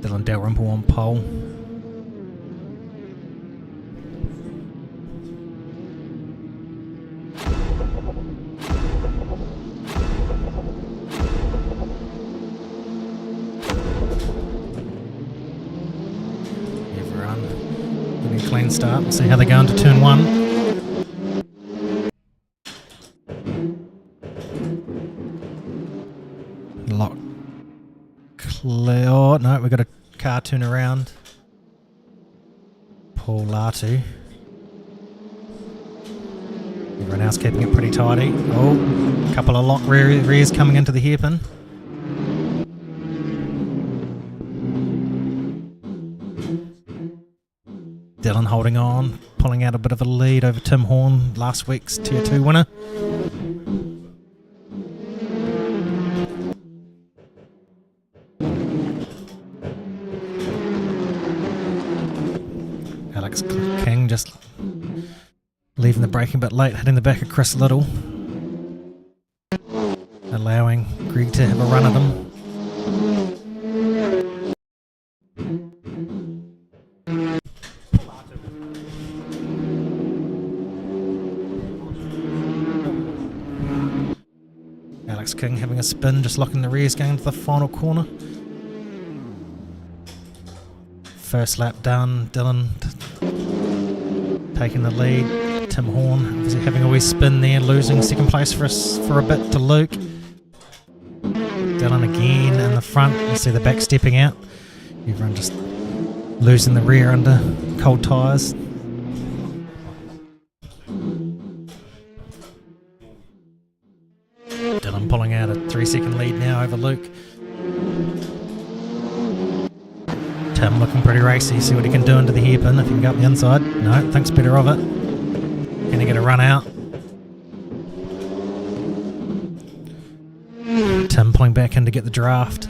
Dylan Dalrymple on pole. Everyone getting a clean start. We'll see how they go into turn 1. Lock clear. Oh no, we've got a car turn around. Paul Latu. Everyone else keeping it pretty tidy. Oh, a couple of lock rears coming into the hairpin. Dylan holding on, pulling out a bit of a lead over Tim Horn, last week's Tier 2 winner. Alex King just leaving the braking bit late, hitting the back of Chris Little, allowing Greg to have a run at him. Alex King having a spin, just locking the rears, going into the final corner. First lap done, Dylan taking the lead. Tim Horn obviously having a wee spin there, losing second place for a bit to Luke. Dylan again in the front, you see the back stepping out. Everyone just losing the rear under cold tyres. Dylan pulling out a 3-second lead now over Luke. Tim looking pretty racy, see what he can do into the hairpin if he can go up the inside. No, thinks better of it. Gonna get a run out. Tim pulling back in to get the draft.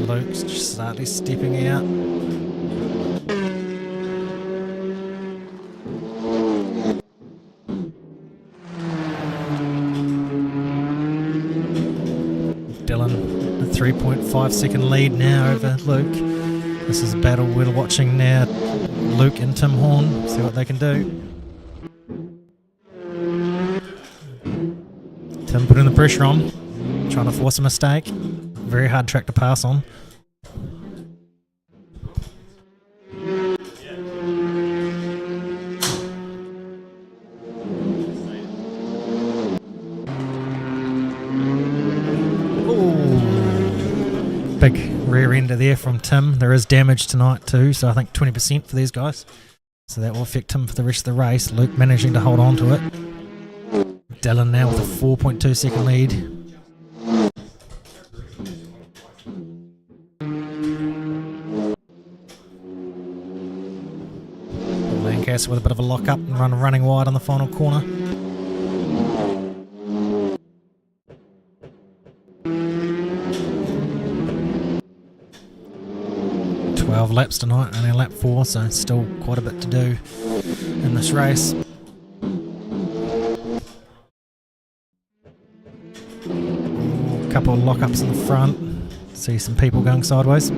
Luke's just slightly stepping out. Dylan, a 3.5-second lead now over Luke. This is a battle we're watching now. Luke and Tim Horn, see what they can do. Tim putting the pressure on, trying to force a mistake. Very hard track to pass on. Big rear ender there from Tim. There is damage tonight too, so I think 20% for these guys. So that will affect him for the rest of the race. Luke managing to hold on to it. Dylan now with a 4.2-second lead. Lancaster with a bit of a lock up and running wide on the final corner. 12 laps tonight, only lap 4, so still quite a bit to do in this race. A couple of lock-ups in the front, see some people going sideways.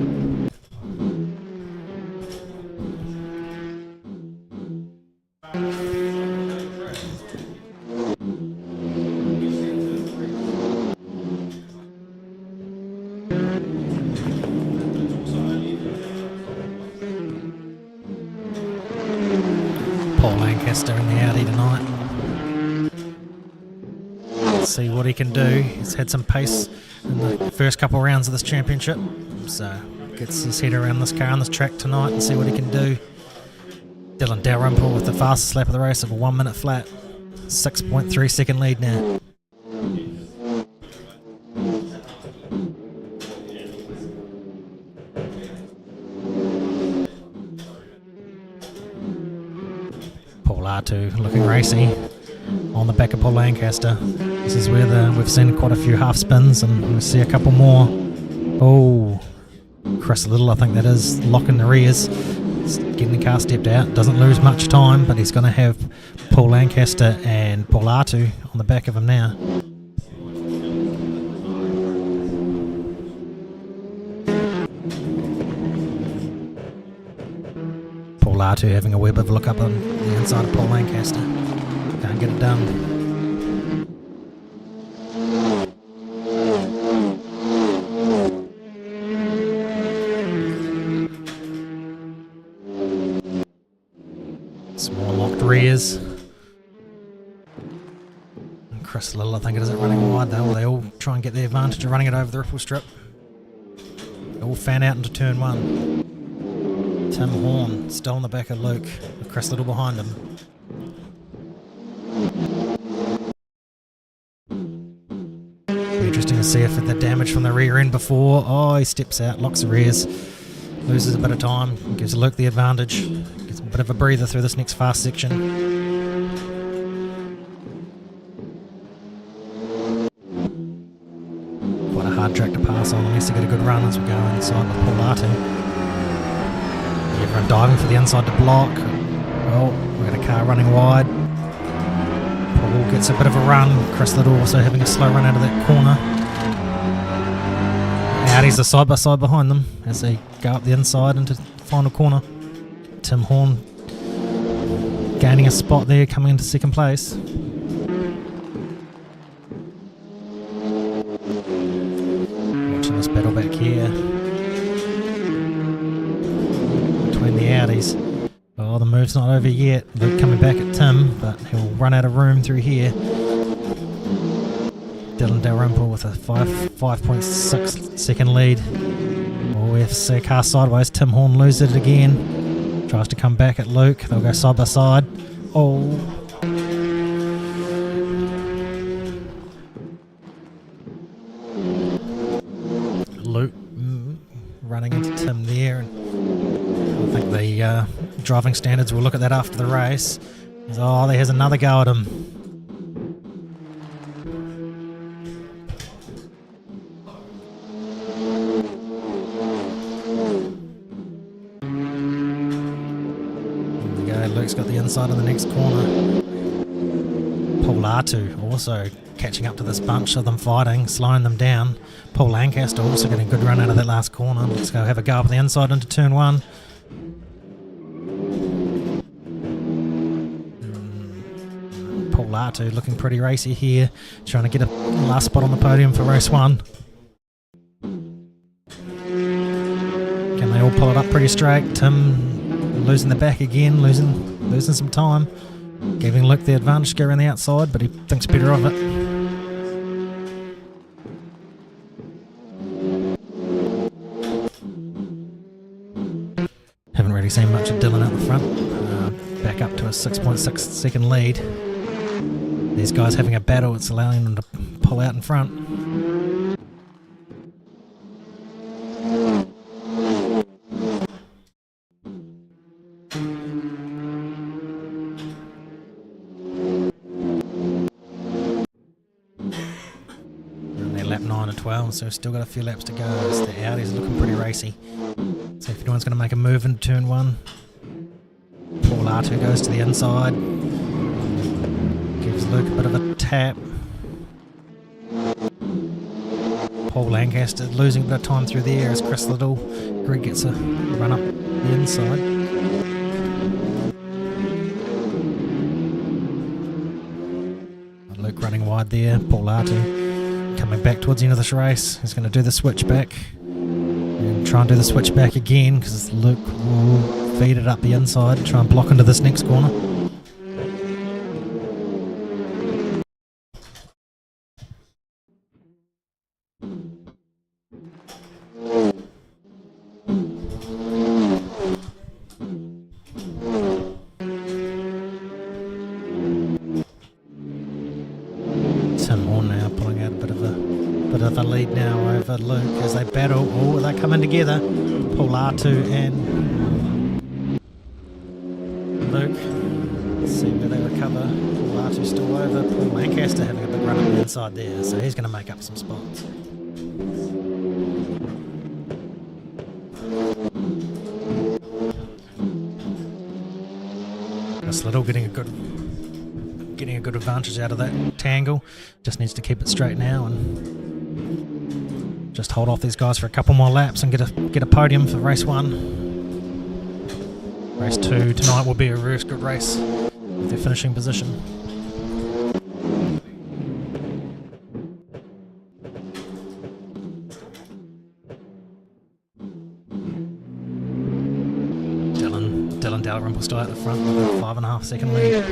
Lancaster in the Audi tonight. Let's see what he can do. He's had some pace in the first couple of rounds of this championship, so gets his head around this car on this track tonight and see what he can do. Dylan Dalrymple with the fastest lap of the race of a 1 minute flat. 6.3-second lead now. Latu looking racy on the back of Paul Lancaster. This is where we've seen quite a few half spins, and we see a couple more. Oh, Chris Little, I think that is, locking the rears. Getting the car stepped out, doesn't lose much time, but he's going to have Paul Lancaster and Paul Artu on the back of him now. Paul Artu having a wee bit of a look up on the inside of Paul Lancaster. Can't get it done. Some more locked rears. And Chris Little, I think it isn't running wide though. They all try and get the advantage of running it over the ripple strip. They all fan out into turn one. Tim Horn still on the back of Luke, with Chris Little behind him. Be interesting to see if the damage from the rear end before. Oh, he steps out, locks the rears, loses a bit of time, gives Luke the advantage. Gets a bit of a breather through this next fast section. Quite a hard track to pass on unless you get a good run as we go inside with Paul Artu. Everyone diving for the inside to block. Well, we've got a car running wide. Paul gets a bit of a run. Chris Little also having a slow run out of that corner. Audis are side by side behind them as they go up the inside into the final corner. Tim Horn gaining a spot there, coming into second place. Watching this battle back here between the Audis. Oh, the move's not over yet. Luke coming back at Tim, but he'll run out of room through here. Dylan Dalrymple with a 5.6 second lead. Oh, we have to see a car sideways. Tim Horn loses it again. Tries to come back at Luke. They'll go side by side. Oh. Luke running into Tim there. I think the driving standards will look at that after the race. Oh, there's another go at him. Luke's got the inside of the next corner. Paul Artu also catching up to this bunch of them fighting, slowing them down. Paul Lancaster also getting a good run out of that last corner. Let's go have a go up the inside into turn one. Paul Artu looking pretty racy here, trying to get a last spot on the podium for race one. Can they all pull it up pretty straight? Tim losing the back again, losing some time, giving Luke the advantage to go around the outside, but he thinks better of it. Haven't really seen much of Dylan out the front. Back up to a 6.6 second lead. These guys having a battle, it's allowing them to pull out in front. Lap 9 and 12, so still got a few laps to go. So the Audis looking pretty racy. So if anyone's going to make a move into turn one, Paul Artu goes to the inside, gives Luke a bit of a tap. Paul Lancaster losing a bit of time through there as Chris Little. Greg gets a run up the inside. Luke running wide there. Paul Artu coming back towards the end of this race. He's going to do the switchback and try and do the switchback again because Luke will feed it up the inside, try and block into this next corner. Tim Horn now pulling out a bit of a lead now over Luke as they battle. Oh, they're coming together. Paul Artu and Luke. Let's see where they recover. Paul Artu still over. Paul Lancaster having a big run on the inside there, so he's going to make up some spots. Chris Little getting a good advantage out of that tangle. Just needs to keep it straight now and just hold off these guys for a couple more laps and get a podium for race 1. Race 2 tonight will be a really good race with their finishing position. Dylan Dalrymple still at the front with a 5.5 second lead.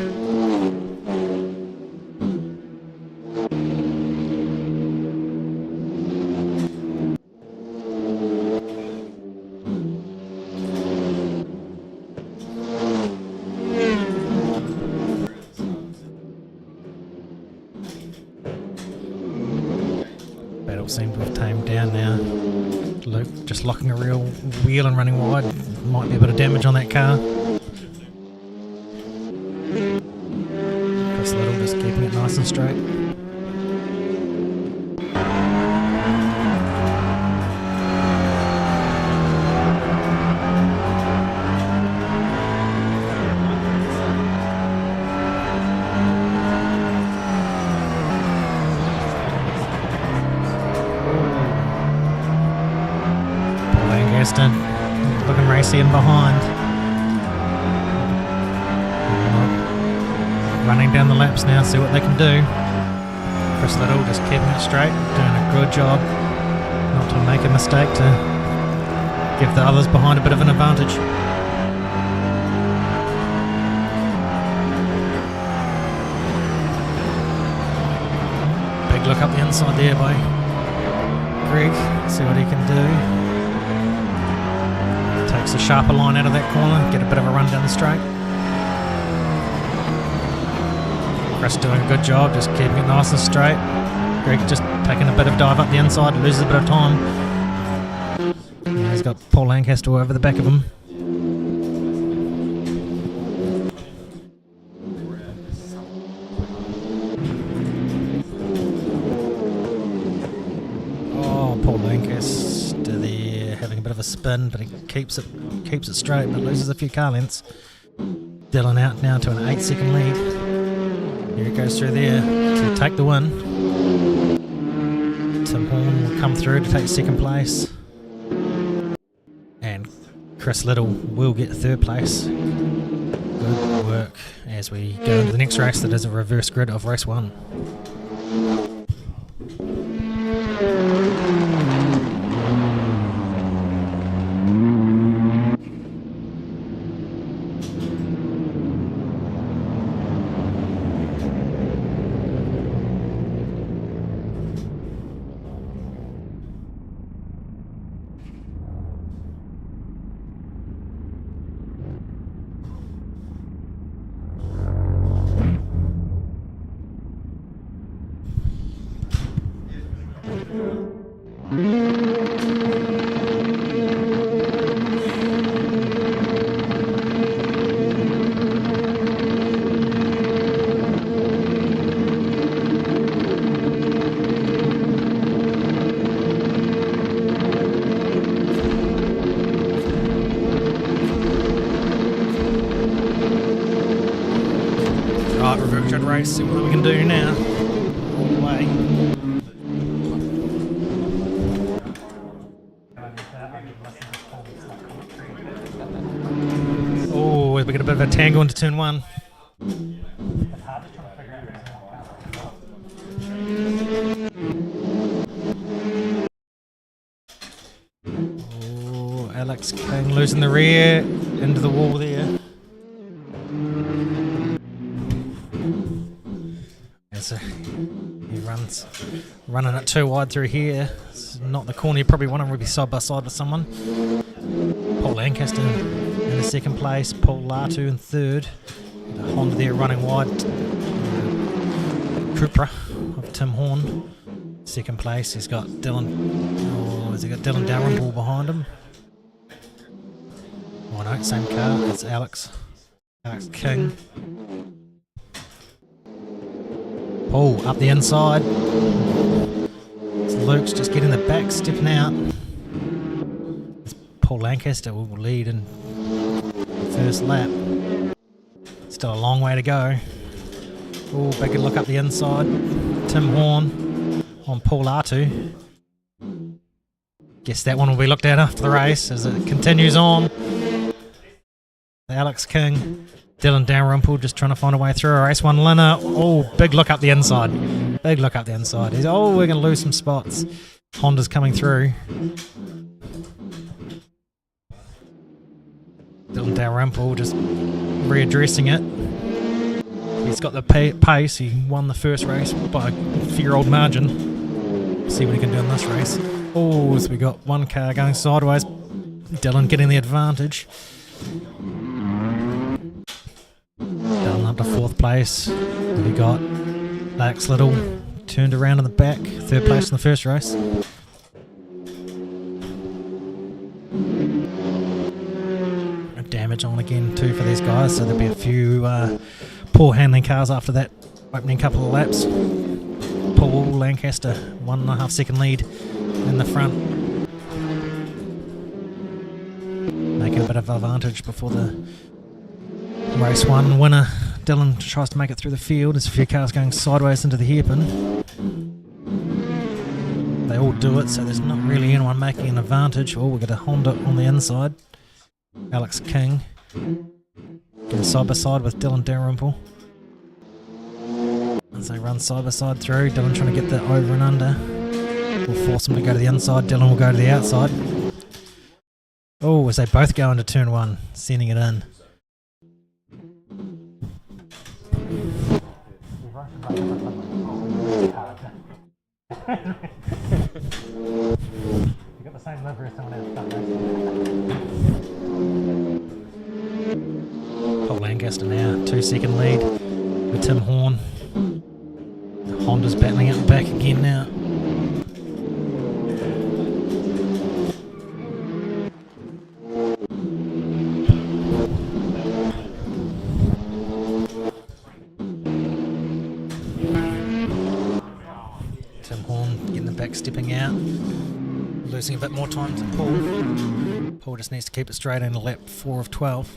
Battle seems to have tamed down now. Luke just locking a real wheel and running wide. Might be a bit of damage on that car. Chris Little just keeping it nice and straight. Looking racy in behind. Running down the laps now, see what they can do. Chris Little just keeping it straight, doing a good job not to make a mistake to give the others behind a bit of an advantage. Big look up the inside there by Greg, see what he can do. Takes a sharper line out of that corner, get a bit of a run down the straight. Chris doing a good job, just keeping it nice and straight. Greg just taking a bit of dive up the inside, loses a bit of time. Yeah, he's got Paul Lancaster over the back of him. Oh, Paul Lancaster there having a bit of a spin, but he keeps it straight, but loses a few car lengths. Dylan out now to an 8-second lead. Here it goes through there to take the win. Tim Horn will come through to take second place. And Chris Little will get third place. Good work as we go into the next race that is a reverse grid of race 1. Right, reverse grid race, see what we can do now. All the way. Oh, we get a bit of a tangle into turn 1. Oh, Alex King losing the rear into the wall there. He running it too wide through here. It's not the corner you probably want to be side by side with someone. Paul Lancaster in the second place, Paul Latu in third. Honda there running wide. Trooper of Tim Horn, second place. He's got Dylan Dalrymple behind him. Oh no, same car. It's Alex King. Paul up the inside. Luke's just getting the back, stepping out. Paul Lancaster will lead in the first lap. Still a long way to go. Oh, big look up the inside. Tim Horn on Paul Atu. Guess that one will be looked at after the race as it continues on. Alex King, Dylan Dalrymple just trying to find a way through. Race 1 Linner. Oh, big look up the inside. Big look up the inside. Oh, we're going to lose some spots. Honda's coming through. Dylan Dalrymple just readdressing it. He's got the pace. He won the first race by a few-year-old margin. See what he can do in this race. Oh, so we got one car going sideways. Dylan getting the advantage. Dylan up to 4th place. We got Lex Little turned around in the back. 3rd place in the first race. Damage on again too for these guys, so there'll be a few poor handling cars after that opening couple of laps. Paul Lancaster, 1.5 second lead in the front, making a bit of advantage before the race 1 winner. Dylan tries to make it through the field. There's a few cars going sideways into the hairpin. They all do it, so there's not really anyone making an advantage. Oh, we've got a Honda on the inside. Alex King getting side by side with Dylan Dalrymple as they run side by side through. Dylan trying to get the over and under. Will force him to go to the inside. Dylan will go to the outside. Oh, as they both go into turn 1, sending it in. You got the same livery as someone else. Paul Lancaster now, 2-second lead with Tim Horn. Honda's battling out the back again now. Tim Horn getting the back, stepping out, losing a bit more time to Paul. Paul just needs to keep it straight in lap 4 of 12.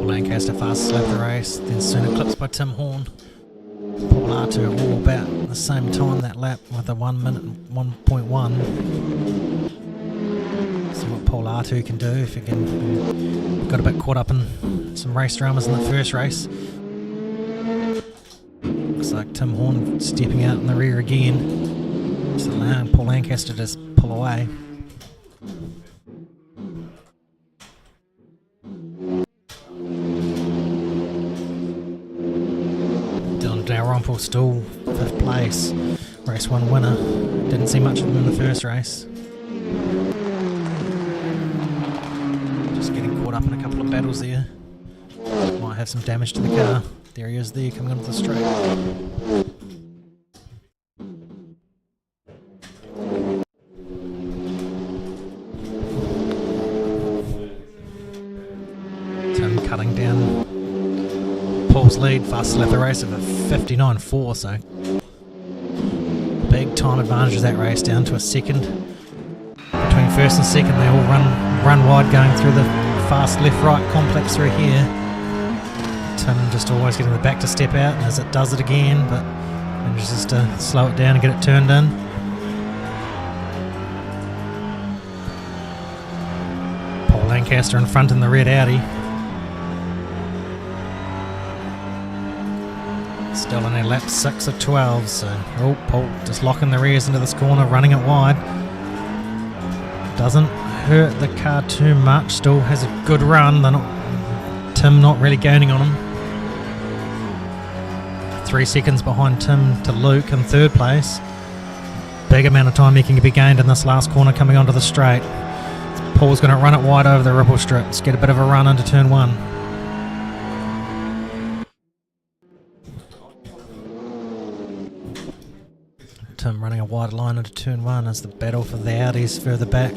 Lancaster fastest lap of the race, then soon eclipsed by Tim Horn. Paul Atu all about the same time that lap with a 1 minute 1.1. See what Paul Atu can do if he can. Got a bit caught up in some race dramas in the first race. Looks like Tim Horn stepping out in the rear again, just allowing Paul Lancaster to just pull away. Dalrymple still 5th place, race 1 winner. Didn't see much of him in the first race. Just getting caught up in a couple of battles there. Might have some damage to the car. There he is there, coming onto the straight. Tim cutting down Paul's lead, fastest lap of the race of a 59.4, so big time advantage of that race, down to a second. Between first and second, they all run wide going through the fast left-right complex through here. Tim just always getting the back to step out, and as it does it again, but manages to slow it down and get it turned in. Paul Lancaster in front in the red Audi. Still in a lap 6 of 12, so Paul just locking the rears into this corner, running it wide. Doesn't hurt the car too much, still has a good run. Tim not really gaining on him. 3 seconds behind Tim to Luke in 3rd place. Big amount of time he can be gained in this last corner coming onto the straight. Paul's going to run it wide over the ripple strip. Let's get a bit of a run into turn 1. a wide line into turn 1 as the battle for the Audis further back.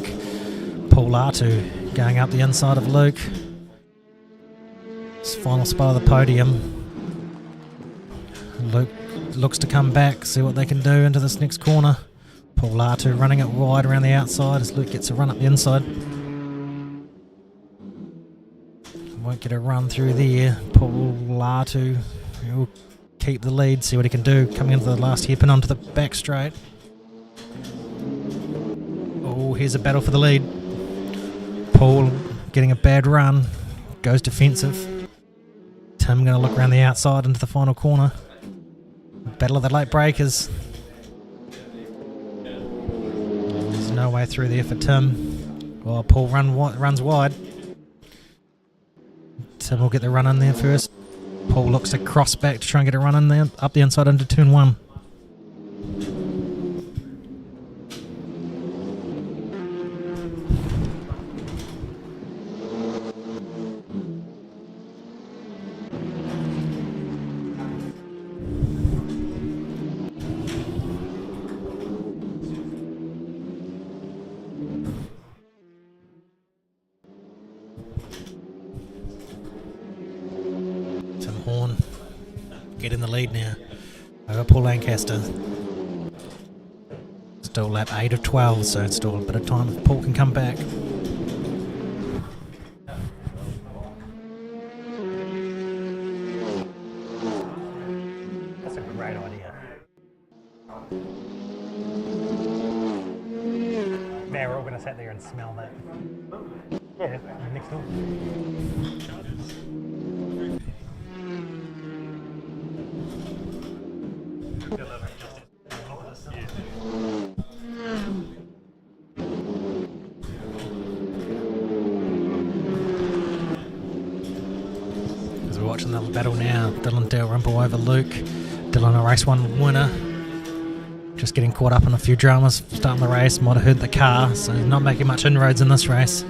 Paul Latu going up the inside of Luke. His final spot of the podium. Luke looks to come back, see what they can do into this next corner. Paul Latu running it wide around the outside as Luke gets a run up the inside. Won't get a run through there. Paul Latu will keep the lead, see what he can do. Coming into the last hairpin onto the back straight. Oh, here's a battle for the lead. Paul getting a bad run, goes defensive. Tim going to look around the outside into the final corner. Battle of the late breakers. There's no way through there for Tim. Well, Paul runs wide. Tim will get the run in there first. Paul looks to cross back to try and get a run in there, up the inside into turn 1. Get in the lead now over Paul Lancaster. Still lap 8 of 12, so it's still a bit of time if Paul can come back. That's a great idea. Man, we're all going to sit there and smell that. Yeah, next door. As we're watching the battle now, Dylan Dalrymple over Luke. Dylan, a race 1 winner. Just getting caught up in a few dramas starting the race, might have hurt the car, so not making much inroads in this race.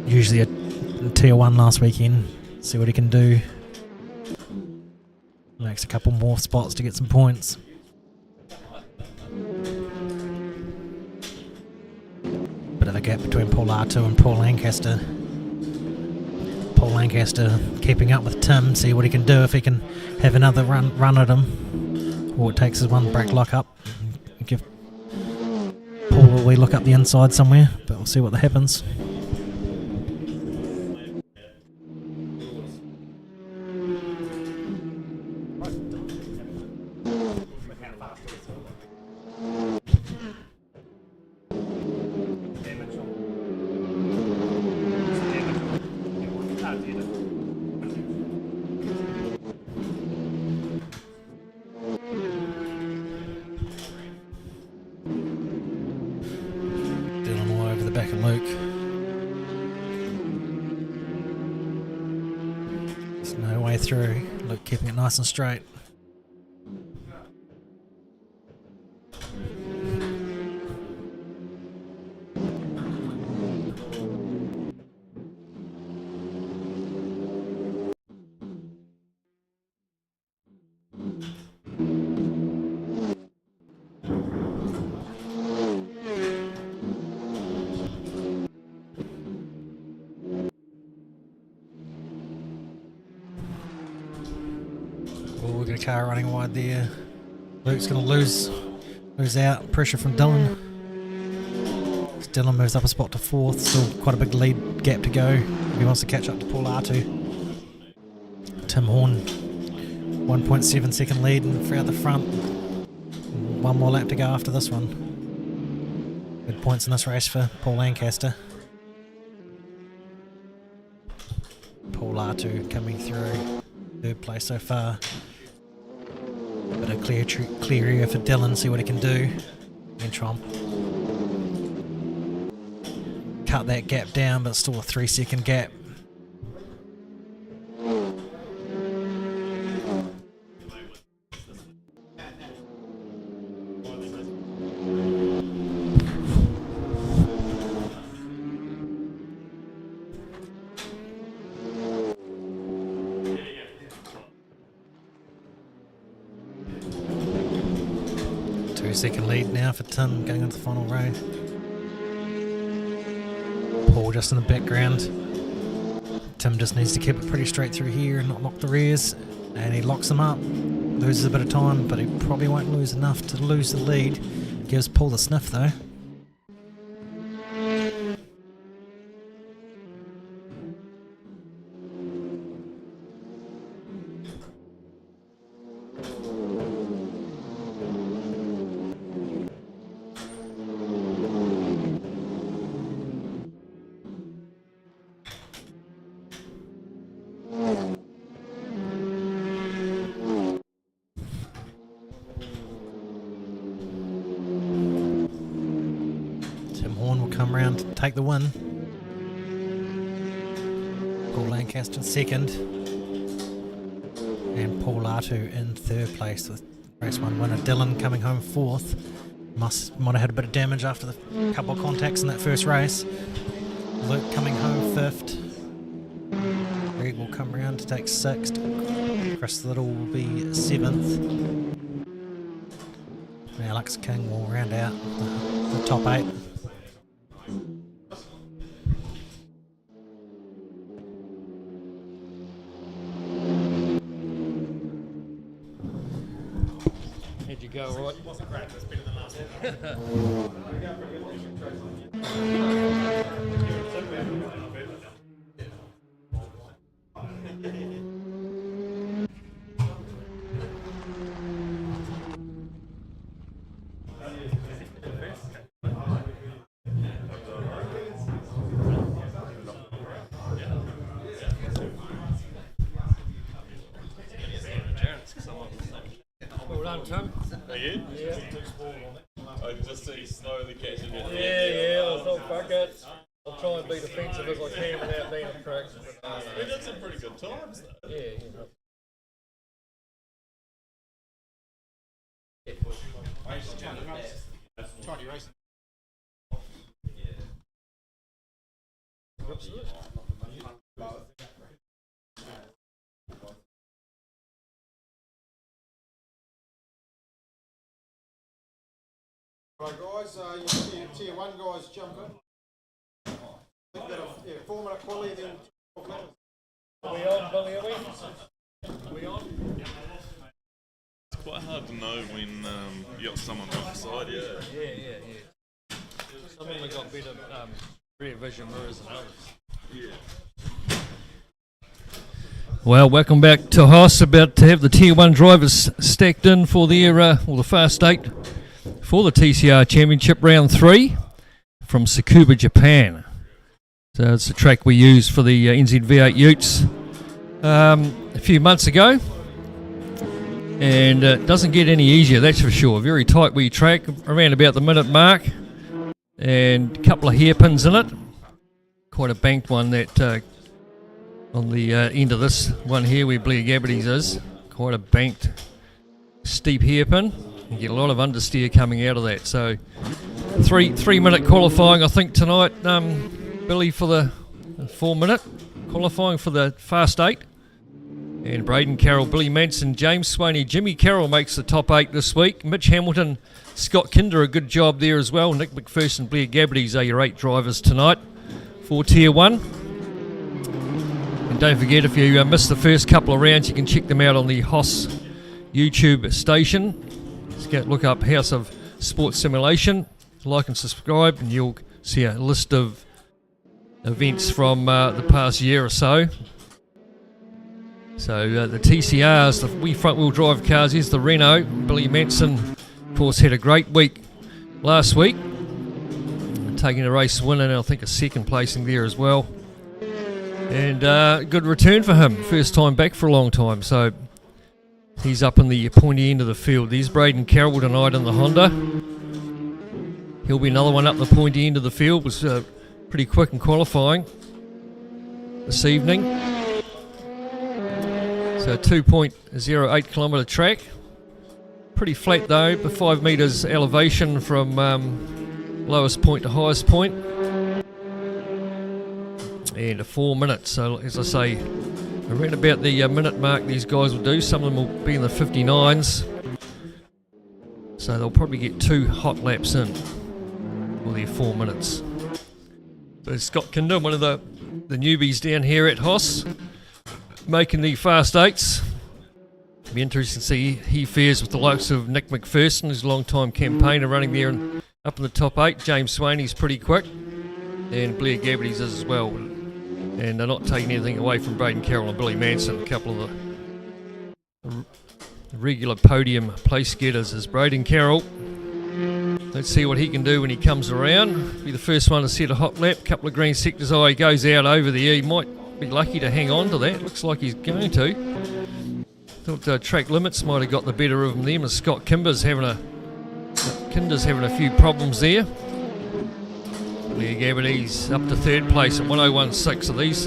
Usually a tier 1 last weekend. See what he can do. Makes a couple more spots to get some points. Bit of a gap between Paul Latu and Paul Lancaster. Paul Lancaster keeping up with Tim, see what he can do if he can have another run at him. All it takes is one brake lock up. Give Paul a wee look up the inside somewhere, but we'll see what happens. Dylan all over the back of Luke. There's no way through. Luke keeping it nice and straight. We've got a car running wide there. Luke's going to lose out. Pressure from Dylan. Dylan moves up a spot to 4th. Still quite a big lead gap to go. He wants to catch up to Paul Latu. Tim Horn, 1.7 second lead and out the front. One more lap to go after this one. Good points in this race for Paul Lancaster. Paul Latu coming through. 3rd place so far. Bit of clear area for Dylan, see what he can do. And try and cut that gap down, but still a 3-second gap. 2-second lead now for Tim going into the final row. Paul just in the background. Tim just needs to keep it pretty straight through here and not lock the rears, and he locks them up. Loses a bit of time, but he probably won't lose enough to lose the lead. Gives Paul the sniff though. Come round to take the win. Paul Lancaster second, and Paul Latu in third place with race 1 winner. Dylan coming home fourth. Might have had a bit of damage after the couple of contacts in that first race. Luke coming home fifth. Greg will come round to take sixth. Chris Little will be seventh. Alex King will round out the top 8. Go right. It wasn't great, but it's better than last Well done, Tim. Are you? Yeah. I just see slowly catching your Yeah, I thought, fuck it. I'll try and be defensive as I can without being a prick. We did some pretty good times though. Yeah. Tiny racing. Right guys, you see your tier 1 guys jumping. I think that a 4-minute quality then 12 minutes. Are we on, Billy, are we? We on? It's quite hard to know when you got someone right beside you. Yeah. Some of them got better rear vision mirrors than others. Yeah. Well, welcome back to HOSS. About to have the Tier 1 drivers stacked in for their, the Fast 8 for the TCR Championship Round 3 from Tsukuba, Japan. So it's the track we used for the NZV8 Utes a few months ago. And it doesn't get any easier, that's for sure. Very tight wee track, around about the minute mark. And a couple of hairpins in it. Quite a banked one that on the end of this one here where Blair Gabbity's is. Quite a banked steep hairpin. You get a lot of understeer coming out of that. So 3-minute qualifying I think tonight, Billy, for the 4-minute qualifying for the Fast 8. And Braden Carroll, Billy Manson, James Swaney, Jimmy Carroll makes the top 8 this week. Mitch Hamilton, Scott Kinder, a good job there as well. Nick McPherson, Blair Gabbity's are your 8 drivers tonight for Tier 1. And don't forget, if you missed the first couple of rounds, you can check them out on the HOSS YouTube station. Just look up House of Sports Simulation, like and subscribe, and you'll see a list of events from the past year or so. So the TCRs, the wee front-wheel drive cars, here's the Renault. Billy Manson, of course, had a great week last week, taking a race win and I think a second placing there as well. And good return for him, first time back for a long time. So he's up in the pointy end of the field. There's Braden Carroll tonight in the Honda. He'll be another one up the pointy end of the field. Was pretty quick in qualifying this evening. So 2.08 kilometre track. Pretty flat though, but 5 metres elevation from lowest point to highest point. And a 4 minutes. So as I say, around about the minute mark these guys will do. Some of them will be in the 59s. So they'll probably get 2 hot laps in for their 4 minutes. So Scott Kinder, one of the newbies down here at HOSS, making the fast 8s. Be interesting to see he fares with the likes of Nick McPherson, who's a long-time campaigner running there and up in the top 8. James Swaney's pretty quick, and Blair Gabbity's is as well. And they're not taking anything away from Braden Carroll and Billy Manson, a couple of the regular podium place getters. Is Braden Carroll. Let's see what he can do when he comes around. Be the first one to set a hot lap. Couple of green sectors. Oh, he goes out over there. He might be lucky to hang on to that. Looks like he's going to. Thought track limits might have got the better of him there. And Scott Kinder's having a few problems there. Blair Gabbity's up to 3rd place at 101.6. So these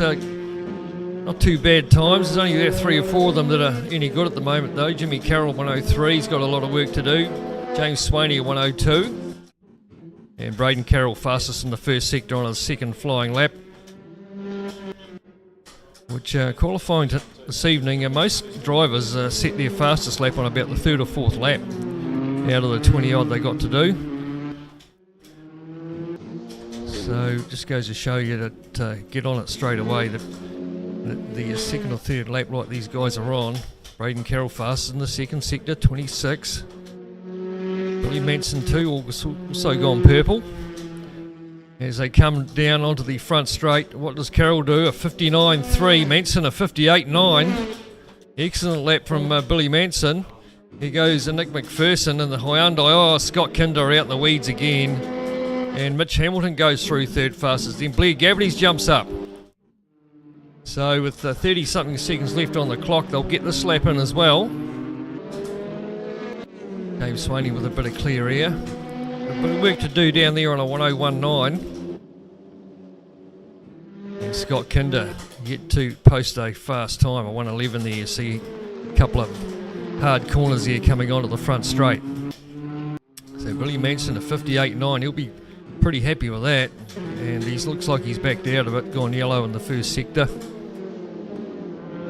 not too bad times. There's only about 3 or 4 of them that are any good at the moment though. Jimmy Carroll 103. He's got a lot of work to do. James Swaney 102. And Braden Carroll fastest in the first sector on his 2nd flying lap. Which qualifying this evening, most drivers set their fastest lap on about the 3rd or 4th lap out of the 20 odd they got to do. So just goes to show you that get on it straight away. The 2nd or 3rd lap like these guys are on. Braden Carroll fastest in the 2nd sector, 26. Billy Manson too, also gone purple. As they come down onto the front straight, what does Carroll do? A 59.3, Manson a 58.9. Excellent lap from Billy Manson. Here goes Nick McPherson in the Hyundai. Oh, Scott Kinder out in the weeds again. And Mitch Hamilton goes through 3rd fastest. Then Blair Gabbity's jumps up. So with 30-something seconds left on the clock, they'll get this lap in as well. James Swaney with a bit of clear air. A bit of work to do down there on a 101.9. And Scott Kinder yet to post a fast time, a 111 there. You see a couple of hard corners here coming onto the front straight. So Billy Manson a 58.9, he'll be pretty happy with that. And he looks like he's backed out of it, gone yellow in the first sector.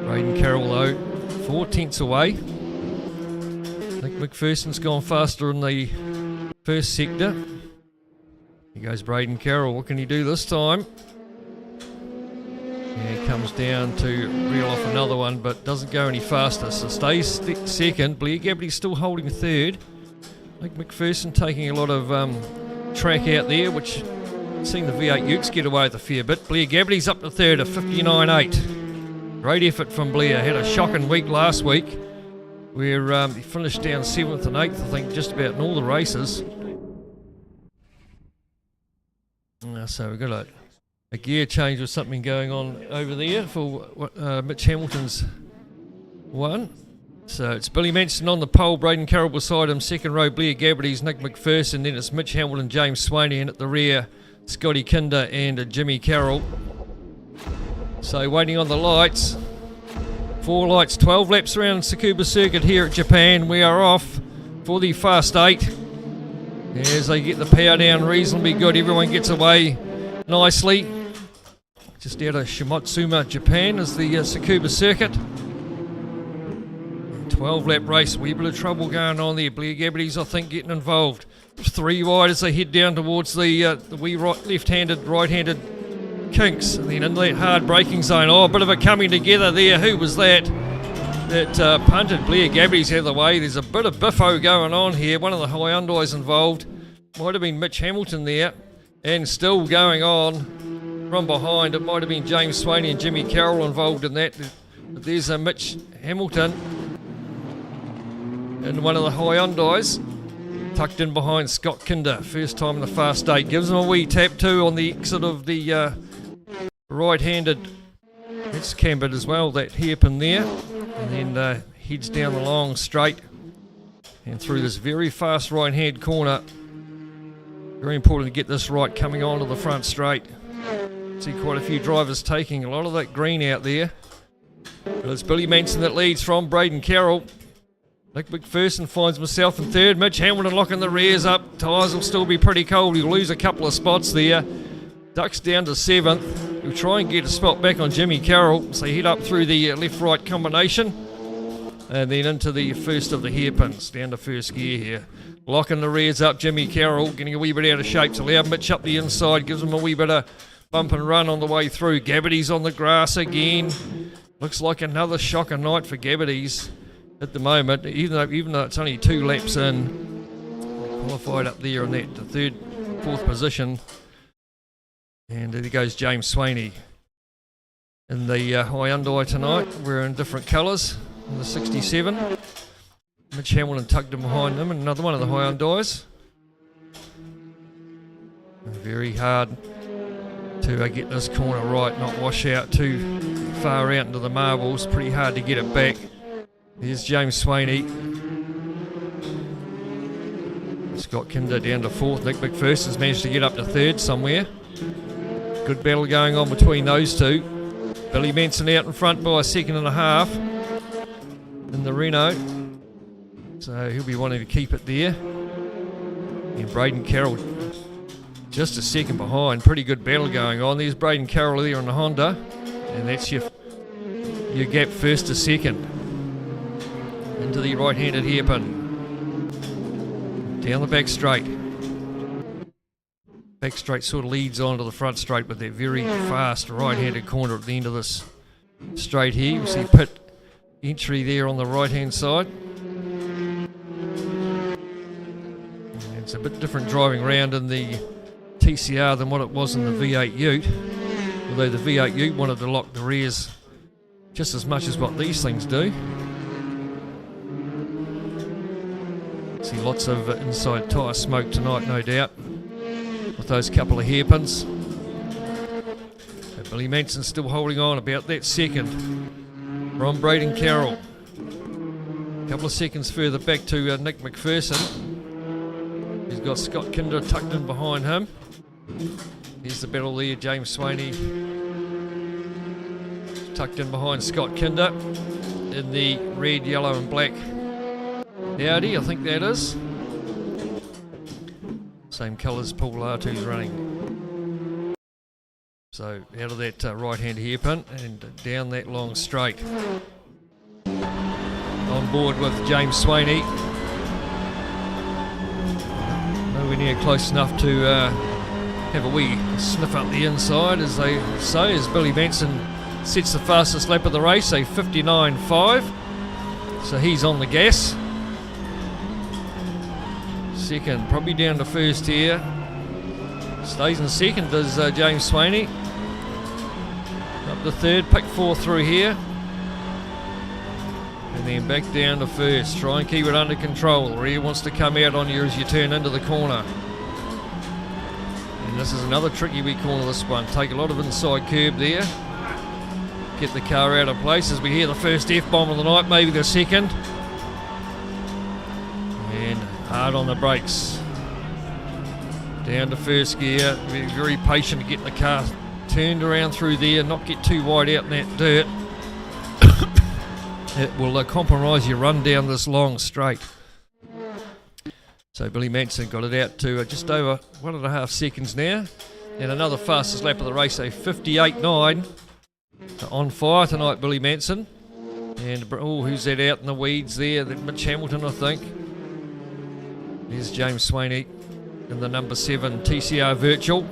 Braden Carroll though, 4 tenths away. Nick McPherson's gone faster in the first sector. Here goes Braden Carroll. What can he do this time? Yeah, he comes down to reel off another one, but doesn't go any faster. So stays 2nd. Blair Gabbity's still holding 3rd. Nick McPherson taking a lot of track out there, which seen the V8 Ukes get away with a fair bit. Blair Gabbity's up to 3rd at 59.8. Great effort from Blair. Had a shocking week last week, where he finished down 7th and 8th, I think, just about in all the races. So we've got a gear change or something going on over there for Mitch Hamilton's one. So it's Billy Manson on the pole, Braden Carroll beside him, 2nd row Blair Gabbity's Nick McPherson, then it's Mitch Hamilton, James Swaney, and at the rear Scotty Kinder and Jimmy Carroll. So waiting on the lights. 4 lights, 12 laps around Tsukuba circuit here at Japan. We are off for the fast 8. As they get the power down reasonably good, everyone gets away nicely. Just out of Shimotsuma, Japan is the Tsukuba circuit. 12 lap race, wee bit of trouble going on there. Blair Gabbity's, I think, getting involved. 3 wide as they head down towards the wee left-handed, right-handed kinks, and then in that hard braking zone. Oh, a bit of a coming together there. Who was that punted Blair Gabbity's out of the way? There's a bit of biffo going on here. One of the Hyundais involved. Might have been Mitch Hamilton there, and still going on from behind. It might have been James Swaney and Jimmy Carroll involved in that. But there's a Mitch Hamilton and one of the Hyundais tucked in behind Scott Kinder. First time in the fast 8. Gives him a wee tap too on the exit of the right-handed. It's cambered as well, that hairpin there. And then heads down the long straight and through this very fast right-hand corner. Very important to get this right coming onto the front straight. See quite a few drivers taking a lot of that green out there. But it's Billy Manson that leads from Braden Carroll. Nick McPherson finds himself in 3rd. Mitch Hamilton locking the rears up. Tyres will still be pretty cold. He'll lose a couple of spots there. Ducks down to 7th. He'll try and get a spot back on Jimmy Carroll. So head up through the left-right combination. And then into the first of the hairpins, down to first gear here. Locking the rears up, Jimmy Carroll getting a wee bit out of shape to allow Mitch up the inside, gives him a wee bit of bump and run on the way through. Gabbity's on the grass again. Looks like another shocker night for Gabbity's at the moment, even though it's only 2 laps in. Qualified up there in that third, fourth position. And there goes James Swaney in the Hyundai tonight. We're in different colours in the 67. Mitch Hamilton tucked in behind him, and another one of the Hyundais. Very hard to get this corner right, not wash out too far out into the marbles. Pretty hard to get it back. There's James Swaney. Scott Kinder down to fourth. Nick McPherson's managed to get up to third somewhere. Good battle going on between those two. Billy Manson out in front by a second and a half in the Renault. So he'll be wanting to keep it there. And Braden Carroll just a second behind. Pretty good battle going on. There's Braden Carroll there on the Honda. And that's your gap first to second. Into the right-handed hairpin. Down the back straight. Back straight sort of leads on to the front straight with that very fast right-handed corner at the end of this straight here. You see pit entry there on the right-hand side. And it's a bit different driving around in the TCR than what it was in the V8 Ute. Although the V8 Ute wanted to lock the rears just as much as what these things do. See lots of inside tyre smoke tonight, no doubt, with those couple of hairpins. Billy Manson's still holding on about that second from Braden Carroll. A couple of seconds further back to Nick McPherson. He's got Scott Kinder tucked in behind him. Here's the battle there, James Swaney tucked in behind Scott Kinder in the red, yellow and black Audi, I think that is. Same colours Paul Latu's running. So out of that right-hand hairpin and down that long straight. On board with James Swaney. Nowhere near close enough to have a wee sniff up the inside, as they say, as Billy Manson sets the fastest lap of the race, a 59.5. So he's on the gas. Second, probably down to first here. Stays in second does James Swaney. Up to third, pick 4 through here. And then back down to first. Try and keep it under control. Rear wants to come out on you as you turn into the corner. And this is another tricky wee corner, this one. Take a lot of inside curb there. Get the car out of place as we hear the first F-bomb of the night, maybe the second. And hard on the brakes. Down to first gear. Be very patient to get the car turned around through there, not get too wide out in that dirt. It will compromise your run down this long straight. So Billy Manson got it out to just over 1.5 seconds now. And another fastest lap of the race, a 58.9. On fire tonight, Billy Manson. And who's that out in the weeds there? That Mitch Hamilton, I think. There's James Swaney in the number 7 TCR Virtual.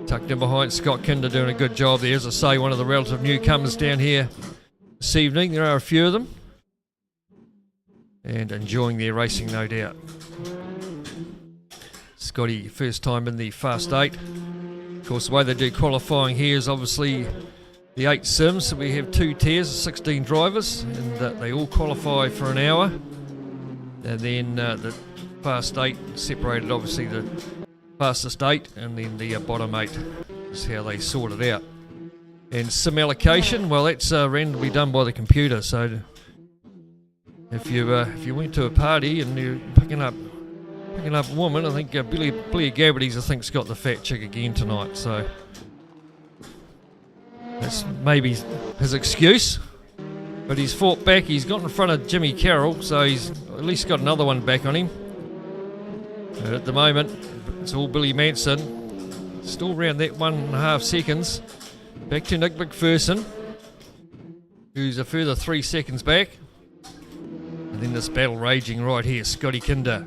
Tucked in behind Scott Kinder, doing a good job there. As I say, one of the relative newcomers down here this evening. There are a few of them. And enjoying their racing, no doubt. Scotty, first time in the Fast 8. Of course, the way they do qualifying here is obviously the 8 sims. So we have 2 tiers of 16 drivers, and they all qualify for an hour. And then the Fast 8 separated, obviously, the fastest 8 and then the bottom 8 is how they sort it out. And sim allocation, well, that's randomly done by the computer. So if you went to a party and you're picking up a woman, I think Billy Gabbity's, I think, has got the fat chick again tonight. So that's maybe his excuse. But he's fought back. He's got in front of Jimmy Carroll, so he's at least got another one back on him. But at the moment, it's all Billy Manson. Still around that 1.5 seconds. Back to Nick McPherson. who's a further 3 seconds back. And then this battle raging right here, Scotty Kinder.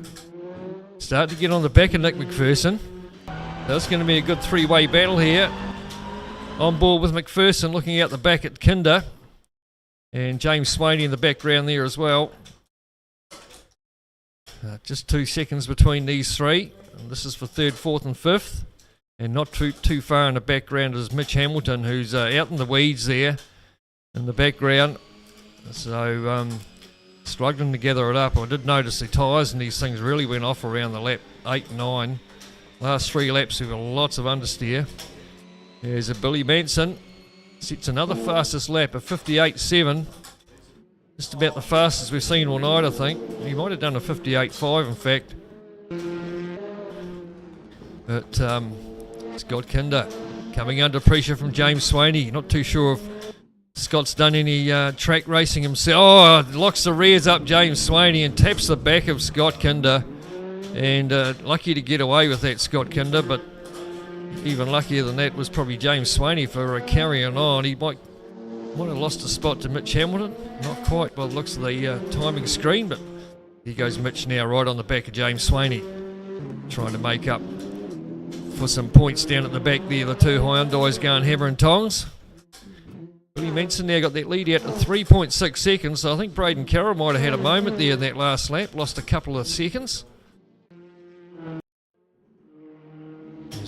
Starting to get on the back of Nick McPherson. That's going to be a good 3-way battle here. On board with McPherson, looking out the back at Kinder. And James Swaney in the background there as well. Just 2 seconds between these three. And this is for 3rd, 4th and 5th. And not too far in the background is Mitch Hamilton, who's out in the weeds there in the background. So struggling to gather it up. I did notice the tyres and these things really went off around the lap 8 and 9. Last 3 laps we've got lots of understeer. There's a Billy Manson. Sets another fastest lap of 58.7. Just about the fastest we've seen all night, I think. He might have done a 58.5 in fact. But Scott Kinder coming under pressure from James Swaney. Not too sure if Scott's done any track racing himself. Oh, locks the rears up James Swaney and taps the back of Scott Kinder. And lucky to get away with that, Scott Kinder, but even luckier than that was probably James Swaney for carrying on. He might have lost a spot to Mitch Hamilton. Not quite by the looks of the timing screen, but here goes Mitch now right on the back of James Swaney, trying to make up for some points down at the back there. The 2 Hyundais going hammer and tongs. Billy Manson now got that lead out to 3.6 seconds, so I think Braden Carroll might have had a moment there in that last lap, lost a couple of seconds.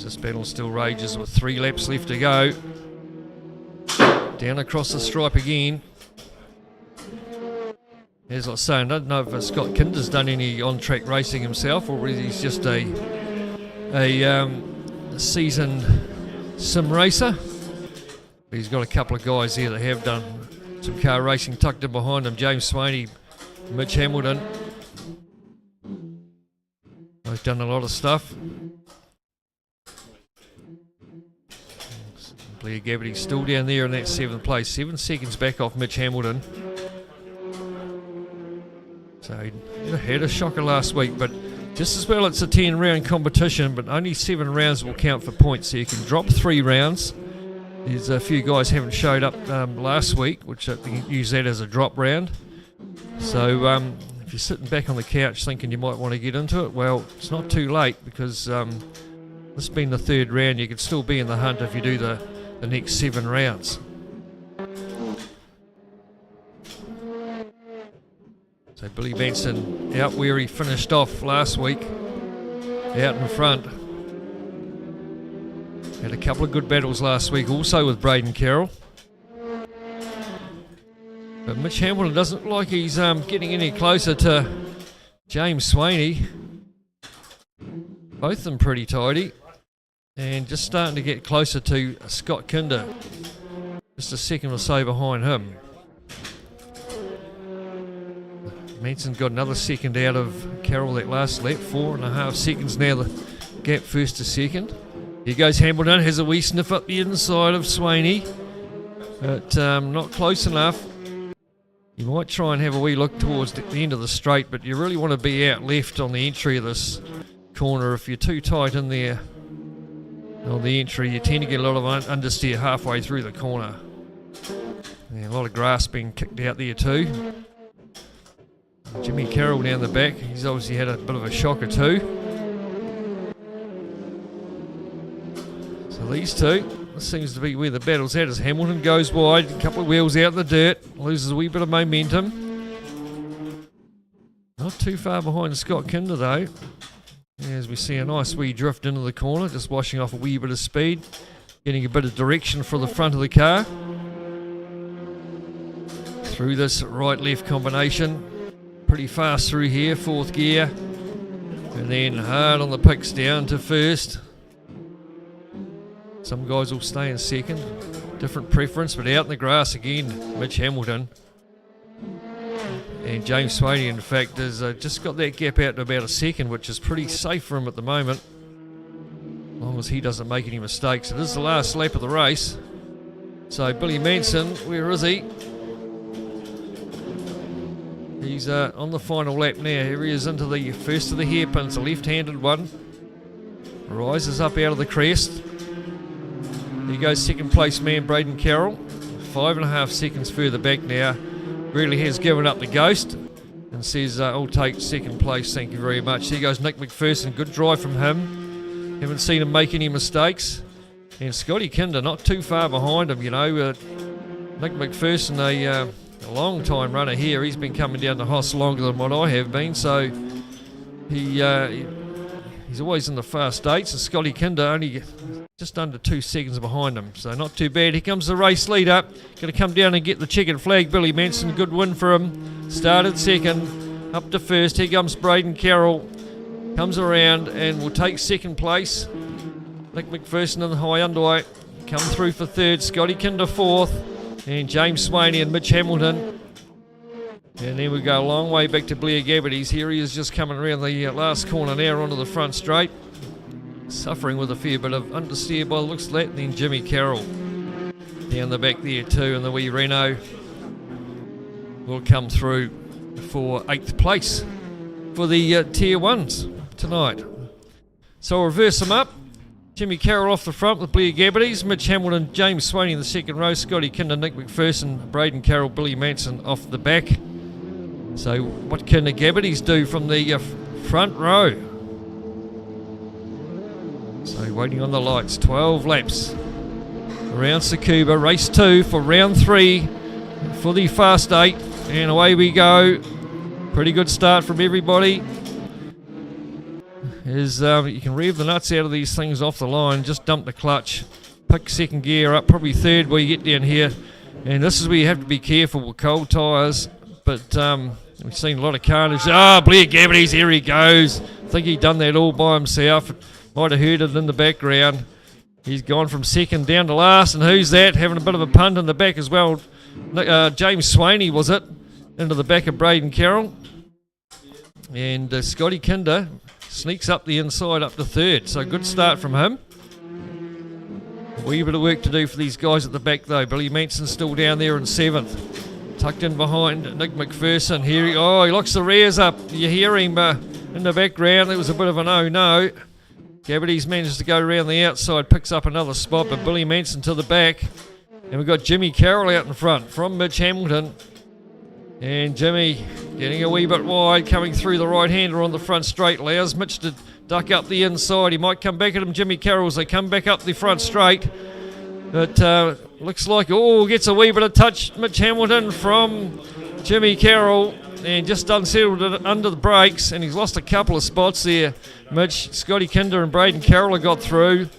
This battle still rages with 3 laps left to go. Down across the stripe again. As I was saying, I don't know if Scott Kinder's done any on-track racing himself or whether he's just a seasoned sim racer. But he's got a couple of guys here that have done some car racing tucked in behind him. James Swaney, Mitch Hamilton. They've done a lot of stuff. Blair Gabbity's still down there in that 7th place, 7 seconds back off Mitch Hamilton. So he had a shocker last week, but just as well it's a 10-round competition, but only 7 rounds will count for points, so you can drop 3 rounds. There's a few guys haven't showed up last week, which I think you use that as a drop round. So if you're sitting back on the couch thinking you might want to get into it, well, it's not too late because this being the 3rd round, you could still be in the hunt if you do the next 7 rounds. So Billy Benson out where he finished off last week, out in front. Had a couple of good battles last week also with Braden Carroll. But Mitch Hamilton doesn't look like he's getting any closer to James Swaney. Both of them pretty tidy. And just starting to get closer to Scott Kinder. Just a second or so behind him. Manson got another second out of Carroll that last lap. 4.5 seconds now the gap first to second. Here goes Hamilton, has a wee sniff up the inside of Swaney. But not close enough. You might try and have a wee look towards the end of the straight, but you really want to be out left on the entry of this corner. If you're too tight in there on the entry, you tend to get a lot of understeer halfway through the corner. And a lot of grass being kicked out there too. Jimmy Carroll down the back, he's obviously had a bit of a shocker too. So these two, this seems to be where the battle's at as Hamilton goes wide, a couple of wheels out in the dirt, loses a wee bit of momentum. Not too far behind Scott Kinder though. As we see a nice wee drift into the corner, just washing off a wee bit of speed, getting a bit of direction for the front of the car. Through this right-left combination, pretty fast through here, 4th gear, and then hard on the picks down to 1st. Some guys will stay in 2nd, different preference, but out in the grass again, Mitch Hamilton. And James Swaney, in fact, has just got that gap out to about a 2nd, which is pretty safe for him at the moment, as long as he doesn't make any mistakes. It is the last lap of the race. So Billy Manson, where is he? He's on the final lap now. Here he is into the first of the hairpins, a left-handed one. Rises up out of the crest. There goes 2nd place man Braden Carroll. 5.5 seconds further back now. Really has given up the ghost and says, I'll take second place, thank you very much. Here goes Nick McPherson, good drive from him. Haven't seen him make any mistakes. And Scotty Kinder not too far behind him, you know. Nick McPherson, a long time runner here. He's been coming down to HOSS longer than what I have been, so he's always in the fast eights, and Scotty Kinder only just under 2 seconds behind him, so not too bad. Here comes the race leader, going to come down and get the checkered flag. Billy Manson, good win for him. Started second, up to first. Here comes Braden Carroll, comes around and will take second place. Nick McPherson and the Hyundai come through for third. Scotty Kinder fourth, and James Swaney and Mitch Hamilton. And then we go a long way back to Blair Gabbity's. Here he is just coming around the last corner now onto the front straight. Suffering with a fair bit of understeer by the looks of that. And then Jimmy Carroll down the back there too. And the wee Renault will come through for 8th place for the Tier 1s tonight. So I'll reverse them up. Jimmy Carroll off the front with Blair Gabbity's, Mitch Hamilton, James Swaney in the second row, Scotty Kinder, Nick McPherson, Braden Carroll, Billy Manson off the back. So what can the Gabbity's do from the front row? So waiting on the lights, 12 laps around Tsukuba, race 2 for round 3 for the fast 8, and away we go. Pretty good start from everybody. You can rev the nuts out of these things off the line, just dump the clutch, pick second gear up, probably third where you get down here, and this is where you have to be careful with cold tyres. But we've seen a lot of carnage. Blair Gabbity's, here he goes. I think he done that all by himself. Might have heard it in the background. He's gone from second down to last, and who's that? Having a bit of a punt in the back as well. James Swaney, was it? Into the back of Braden Carroll. And Scotty Kinder sneaks up the inside up to third, so good start from him. A wee bit of work to do for these guys at the back though. Billy Manson's still down there in 7th, tucked in behind Nick McPherson. Here he locks the rears up. You hear him in the background. It was a bit of an oh-no. Gabbity's managed to go around the outside, picks up another spot, but Billy Manson to the back. And we've got Jimmy Carroll out in front from Mitch Hamilton. And Jimmy getting a wee bit wide, coming through the right-hander on the front straight. Allows Mitch to duck up the inside. He might come back at him, Jimmy Carroll, as they come back up the front straight. But looks like, gets a wee bit of touch. Mitch Hamilton from Jimmy Carroll. And just unsettled it under the brakes. And he's lost a couple of spots there. Mitch, Scotty Kinder and Braden Carroll have got through.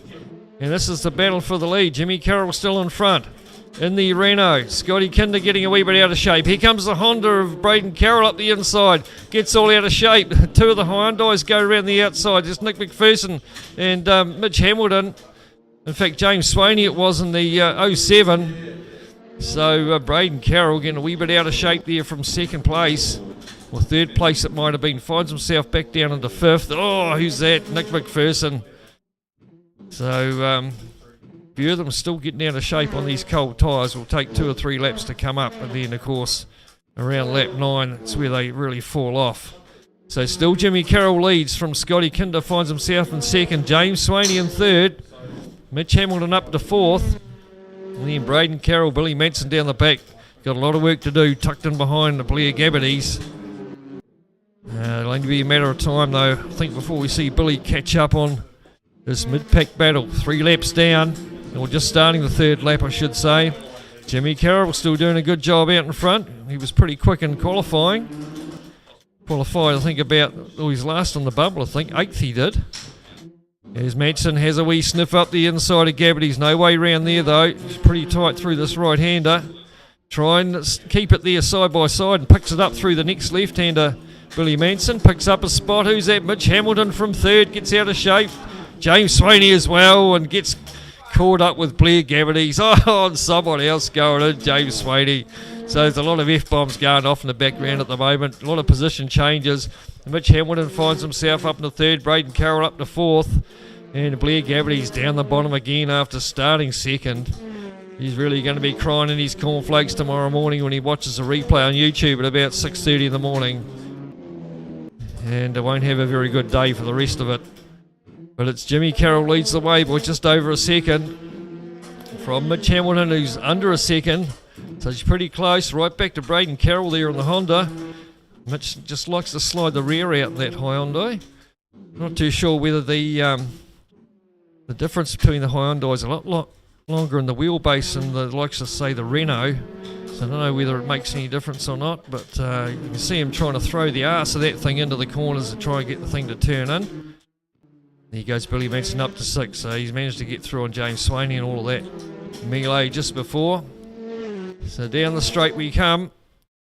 And this is the battle for the lead. Jimmy Carroll still in front. In the Renault, Scotty Kinder getting a wee bit out of shape. Here comes the Honda of Braden Carroll up the inside. Gets all out of shape. Two of the Hyundais go around the outside. Just Nick McPherson and Mitch Hamilton. In fact, James Swaney it was in the 07. So Braden Carroll getting a wee bit out of shape there from second place. Or third place it might have been. Finds himself back down into 5th. Who's that? Nick McPherson. So few of them still getting out of shape on these cold tyres. Will take 2 or 3 laps to come up, and then of course around lap 9 it's where they really fall off. So still Jimmy Carroll leads from Scotty Kinder, finds himself in second, James Swaney in third, Mitch Hamilton up to 4th, and then Braden Carroll, Billy Manson down the back. Got a lot of work to do, tucked in behind the Blair Gabbity's. It'll only be a matter of time though, I think, before we see Billy catch up on this mid-pack battle. 3 laps down. Or just starting the 3rd lap, I should say. Jimmy Carroll still doing a good job out in front. He was pretty quick in qualifying. Qualified, I think, he's last on the bubble, I think. 8th he did. As Manson has a wee sniff up the inside of Gabbity's. No way round there, though. He's pretty tight through this right-hander. Try and keep it there side by side and picks it up through the next left-hander. Billy Manson picks up a spot. Who's that? Mitch Hamilton from 3rd. Gets out of shape. James Swaney as well, and gets caught up with Blair Gabbity's. And someone else going in, James Swaney. So there's a lot of F-bombs going off in the background at the moment. A lot of position changes. Mitch Hamilton finds himself up in the 3rd. Braden Carroll up to 4th. And Blair Gabbity's down the bottom again after starting 2nd. He's really going to be crying in his cornflakes tomorrow morning when he watches the replay on YouTube at about 6:30 in the morning. And won't have a very good day for the rest of it. But it's Jimmy Carroll leads the way by just over a second from Mitch Hamilton, who's under a second. So she's pretty close, right back to Braden Carroll there on the Honda. Mitch just likes to slide the rear out that Hyundai. Not too sure whether the difference between the Hyundai is a lot longer in the wheelbase than the likes of, say, the Renault. So I don't know whether it makes any difference or not, but you can see him trying to throw the arse of that thing into the corners to try and get the thing to turn in. There goes Billy Manson up to 6, so he's managed to get through on James Swaney and all of that melee just before. So down the straight we come.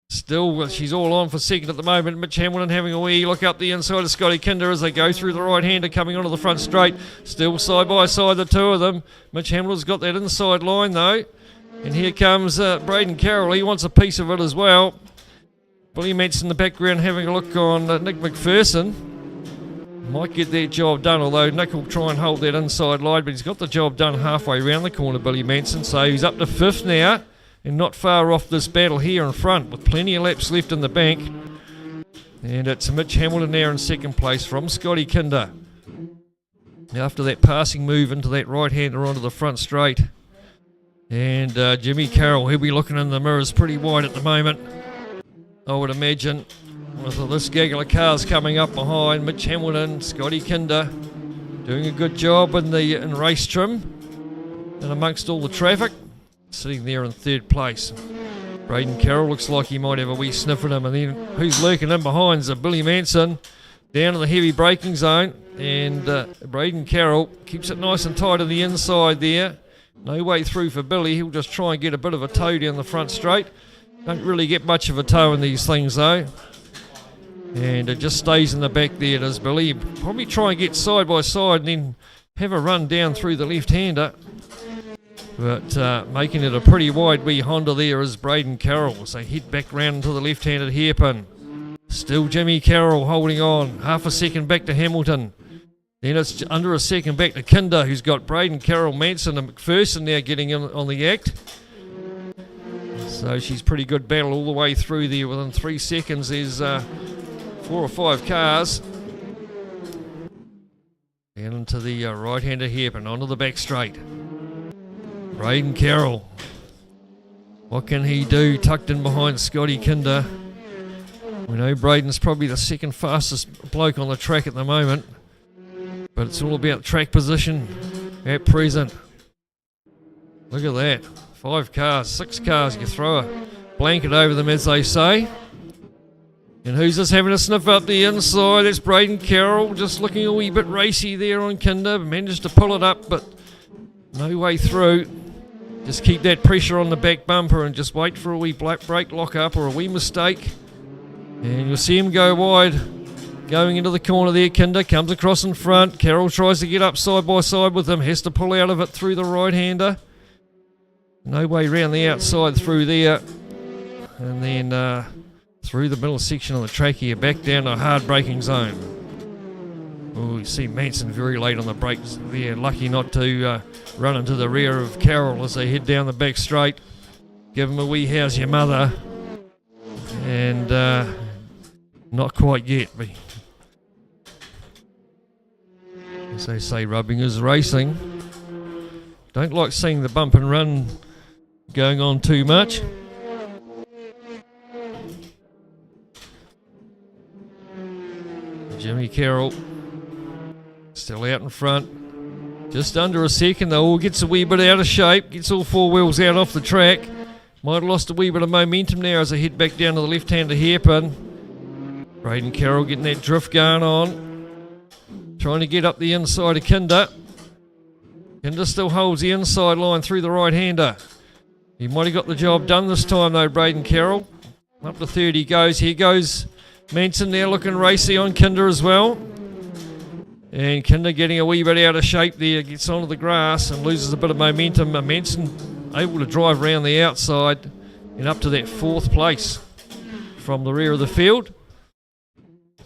Still, she's all on for second at the moment. Mitch Hamilton having a wee look up the inside of Scotty Kinder as they go through the right-hander coming onto the front straight. Still side by side, the two of them. Mitch Hamilton's got that inside line though. And here comes Braden Carroll. He wants a piece of it as well. Billy Metz in the background having a look on Nick McPherson. Might get that job done, although Nick will try and hold that inside line, but he's got the job done halfway around the corner, Billy Manson. So he's up to 5th now. And not far off this battle here in front, with plenty of laps left in the bank. And it's Mitch Hamilton there in 2nd place from Scotty Kinder. After that passing move into that right-hander onto the front straight. And Jimmy Carroll, he'll be looking in the mirrors pretty wide at the moment, I would imagine. With this gaggle of cars coming up behind, Mitch Hamilton, Scotty Kinder, doing a good job in race trim and amongst all the traffic. Sitting there in 3rd place. Braden Carroll looks like he might have a wee sniff at him, and then who's lurking in behind is Billy Manson down in the heavy braking zone, and Braden Carroll keeps it nice and tight on the inside there. No way through for Billy. He'll just try and get a bit of a toe down the front straight. Don't really get much of a toe in these things though, and it just stays in the back there, does Billy. Probably try and get side by side and then have a run down through the left-hander. But making it a pretty wide wee Honda there is Braden Carroll. So head back round into the left-handed hairpin. Still Jimmy Carroll holding on. Half a second back to Hamilton. Then it's under a second back to Kinder, who's got Braden Carroll, Manson and McPherson now getting in on the act. So she's pretty good battle all the way through there. Within 3 seconds there's 4 or 5 cars. Down into the right-hander hairpin, onto the back straight. Braden Carroll, what can he do tucked in behind Scotty Kinder? We know Braden's probably the 2nd fastest bloke on the track at the moment, but it's all about track position at present. Look at that, 5 cars, 6 cars, you throw a blanket over them as they say. And who's just having a sniff up the inside? That's Braden Carroll, just looking a wee bit racy there on Kinder, managed to pull it up but no way through. Just keep that pressure on the back bumper and just wait for a wee brake lock up or a wee mistake. And you'll see him go wide. Going into the corner there, Kinder comes across in front. Carroll tries to get up side by side with him. Has to pull out of it through the right-hander. No way round the outside through there. And then through the middle section of the track here, back down to a hard braking zone. Oh, you see Manson very late on the brakes there, lucky not to run into the rear of Carroll as they head down the back straight. Give him a wee how's your mother, and not quite yet. But as they say, rubbing is racing. Don't like seeing the bump and run going on too much. Jimmy Carroll still out in front, just under a second though. Gets a wee bit out of shape, gets all 4 wheels out off the track. Might have lost a wee bit of momentum now as they head back down to the left-hander hairpin. Braden Carroll getting that drift going on, trying to get up the inside of Kinder. Kinder still holds the inside line through the right-hander. He might have got the job done this time though, Braden Carroll. Up to 3rd he goes. Here goes Manson now looking racy on Kinder as well. And Kinder getting a wee bit out of shape there, gets onto the grass and loses a bit of momentum. Manson able to drive around the outside and up to that 4th place from the rear of the field.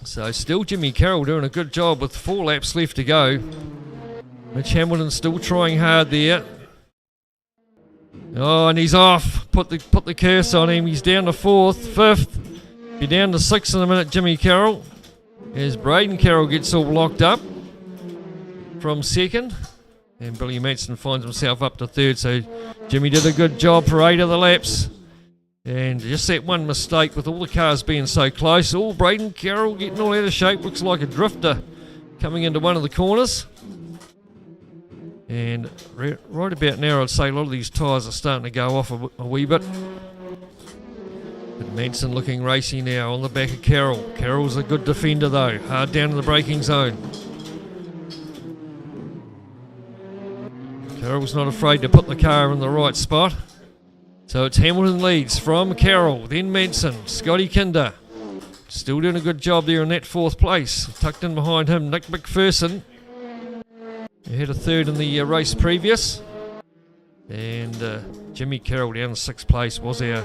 So still Jimmy Carroll doing a good job with 4 laps left to go. Mitch Hamilton still trying hard there. Oh, and he's off. Put the curse on him. He's down to 4th, 5th. Be down to 6th in a minute, Jimmy Carroll. As Braden Carroll gets all locked up from 2nd. And Billy Manson finds himself up to 3rd. So Jimmy did a good job for 8 of the laps. And just that one mistake with all the cars being so close. Oh, Braden Carroll getting all out of shape. Looks like a drifter coming into one of the corners. And right about now, I'd say a lot of these tyres are starting to go off a wee bit. But Manson looking racy now on the back of Carroll. Carroll's a good defender though. Hard down in the braking zone. Carroll's not afraid to put the car in the right spot. So it's Hamilton leads from Carroll, then Manson, Scotty Kinder. Still doing a good job there in that 4th place. Tucked in behind him, Nick McPherson. He had a 3rd in the race previous. And Jimmy Carroll down in 6th place was our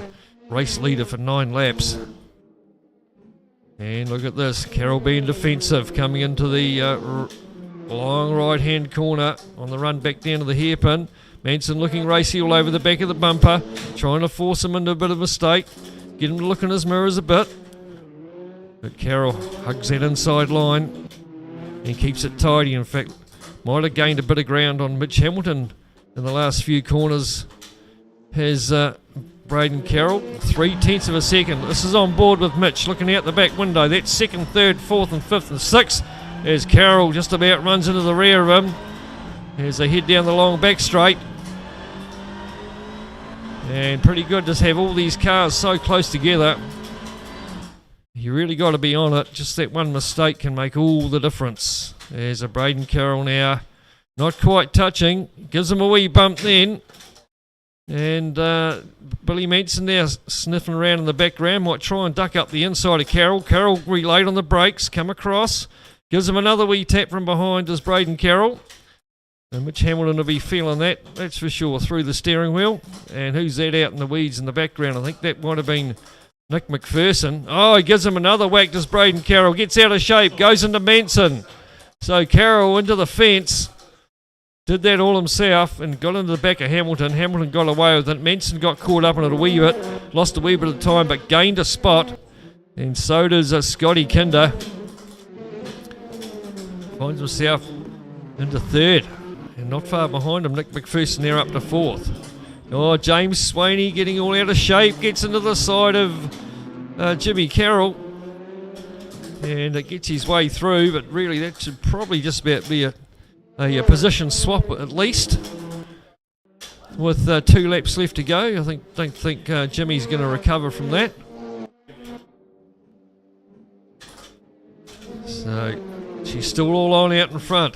race leader for 9 laps. And look at this, Carroll being defensive, coming into the long right-hand corner on the run back down to the hairpin. Manson looking racy all over the back of the bumper, trying to force him into a bit of a mistake, get him to look in his mirrors a bit. But Carroll hugs that inside line and keeps it tidy. In fact, might have gained a bit of ground on Mitch Hamilton in the last few corners. Has Braden Carroll, 0.3 of a second. This is on board with Mitch looking out the back window. That's 2nd, 3rd, 4th and 5th and 6th as Carroll just about runs into the rear of him as they head down the long back straight. And pretty good to have all these cars so close together. You really got to be on it. Just that one mistake can make all the difference. There's a Braden Carroll now, not quite touching. Gives him a wee bump then. And Billy Manson now sniffing around in the background. Might try and duck up the inside of Carroll. Carroll relayed on the brakes, come across. Gives him another wee tap from behind as Braden Carroll. And Mitch Hamilton will be feeling that, that's for sure, through the steering wheel. And who's that out in the weeds in the background? I think that might have been Nick McPherson. Oh, he gives him another whack as Braden Carroll gets out of shape, goes into Manson. So Carroll into the fence, did that all himself and got into the back of Hamilton. Hamilton got away with it. Manson got caught up in it a wee bit, lost a wee bit of time, but gained a spot. And so does Scotty Kinder. Finds himself into 3rd. And not far behind him, Nick McPherson there up to 4th. Oh, James Swaney getting all out of shape, gets into the side of Jimmy Carroll. And it gets his way through, but really that should probably just about be a position swap at least. With 2 laps left to go, I don't think Jimmy's going to recover from that. So she's still all on out in front.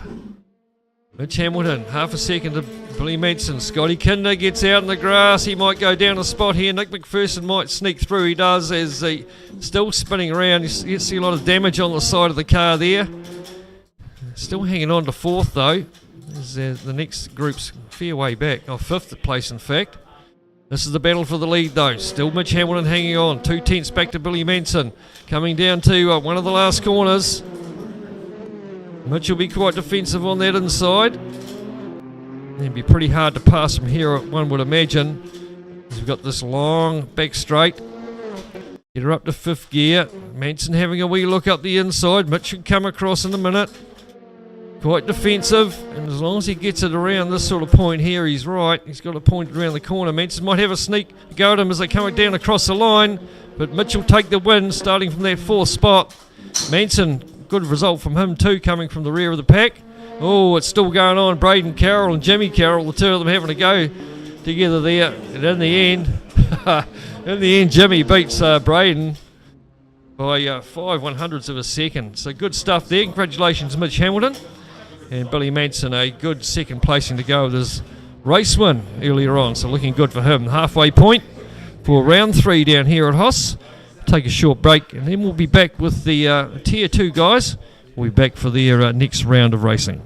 Mitch Hamilton, half a second to Billy Manson. Scotty Kinder gets out in the grass. He might go down a spot here. Nick McPherson might sneak through. He does as he still spinning around. You see a lot of damage on the side of the car there. Still hanging on to 4th though. As the next group's fair way back. Oh, 5th place in fact. This is the battle for the lead though. Still Mitch Hamilton hanging on. 2/10 back to Billy Manson. Coming down to one of the last corners. Mitch will be quite defensive on that inside. It'd be pretty hard to pass from here, one would imagine. We've got this long back straight. Get her up to 5th gear. Manson having a wee look up the inside. Mitch should come across in a minute. Quite defensive, and as long as he gets it around this sort of point here, he's right. He's got a point around the corner. Manson might have a sneak go at him as they come down across the line, but Mitch will take the win starting from that 4th spot. Manson, good result from him too, coming from the rear of the pack. Oh, it's still going on. Braden Carroll and Jimmy Carroll, the 2 of them having a go together there. And in the end, Jimmy beats Braden by 5 100ths of a second. So good stuff there. Congratulations, Mitch Hamilton. And Billy Manson, a good 2nd placing to go with his race win earlier on. So looking good for him. Halfway point for round 3 down here at HOSS. Take a short break and then we'll be back with the Tier 2 guys. We'll be back for their next round of racing.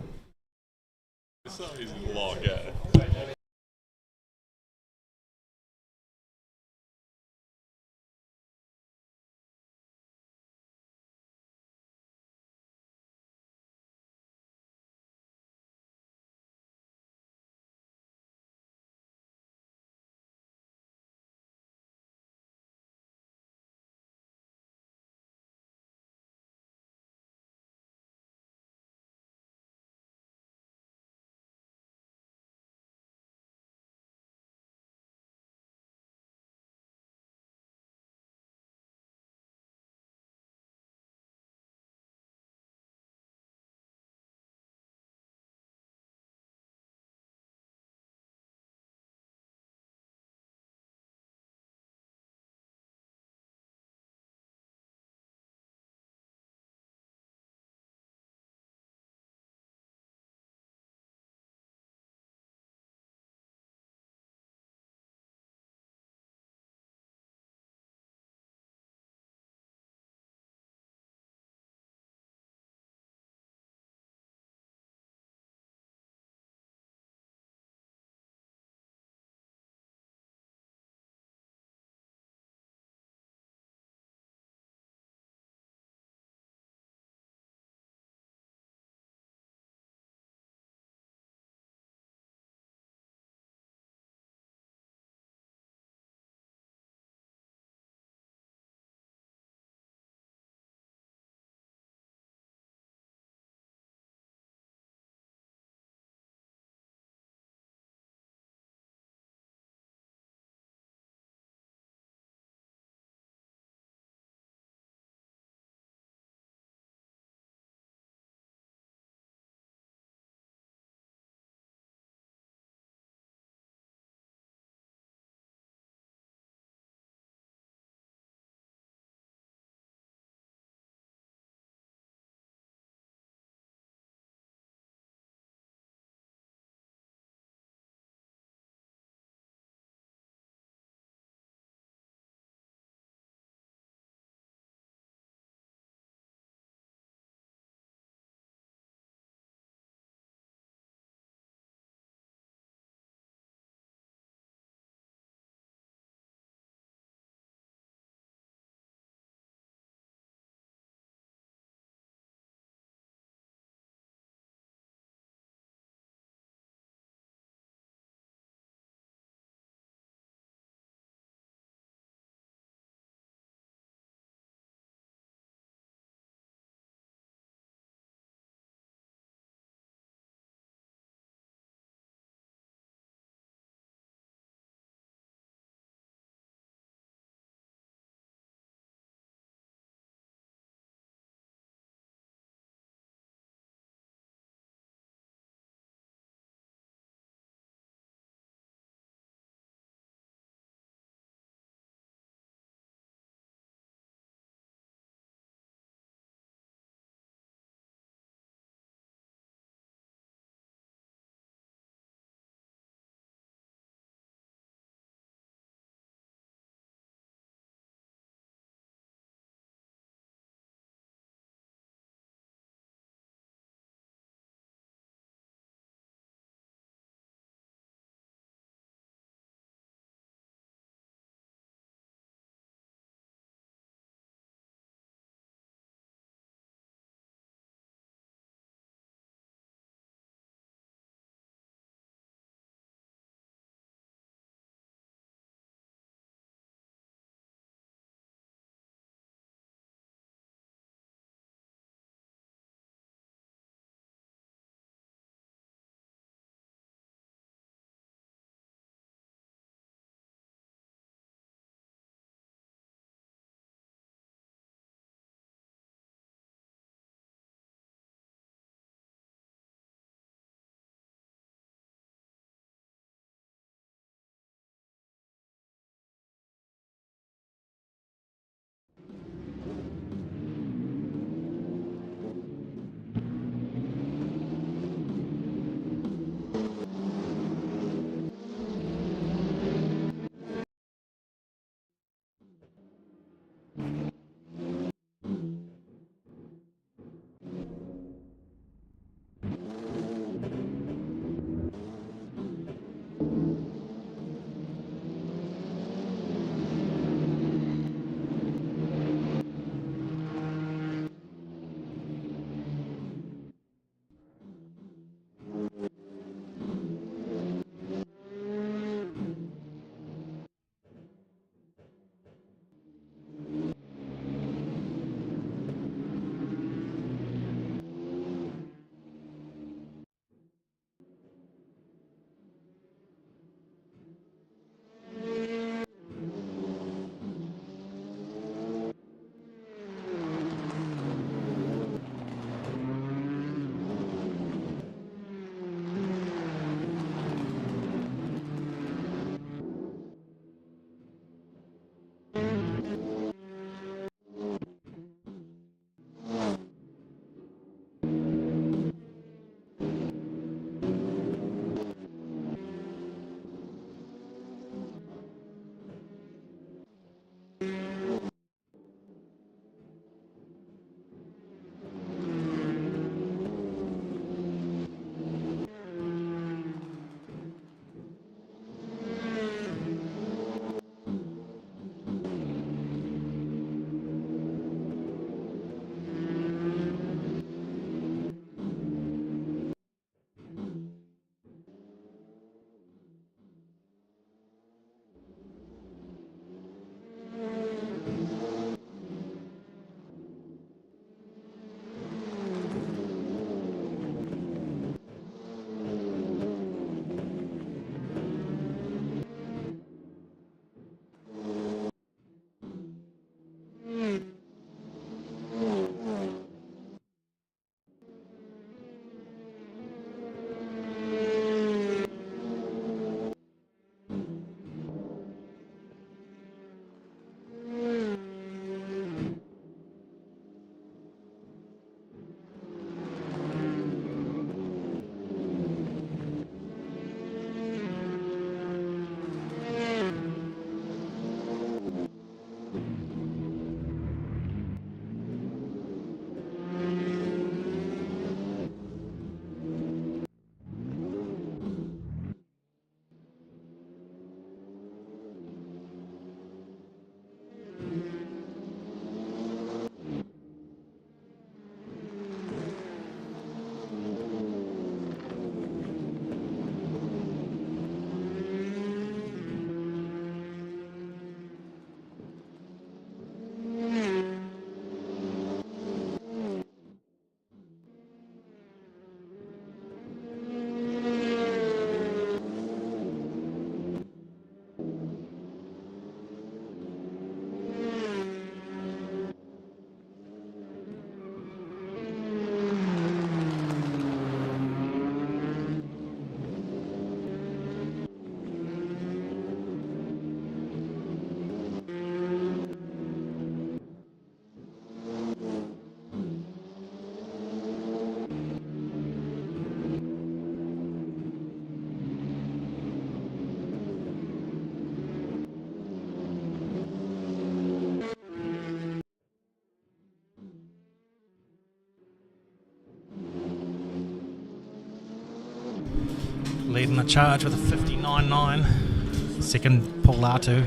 leading the charge with a 59.9. Second, Paul Latu,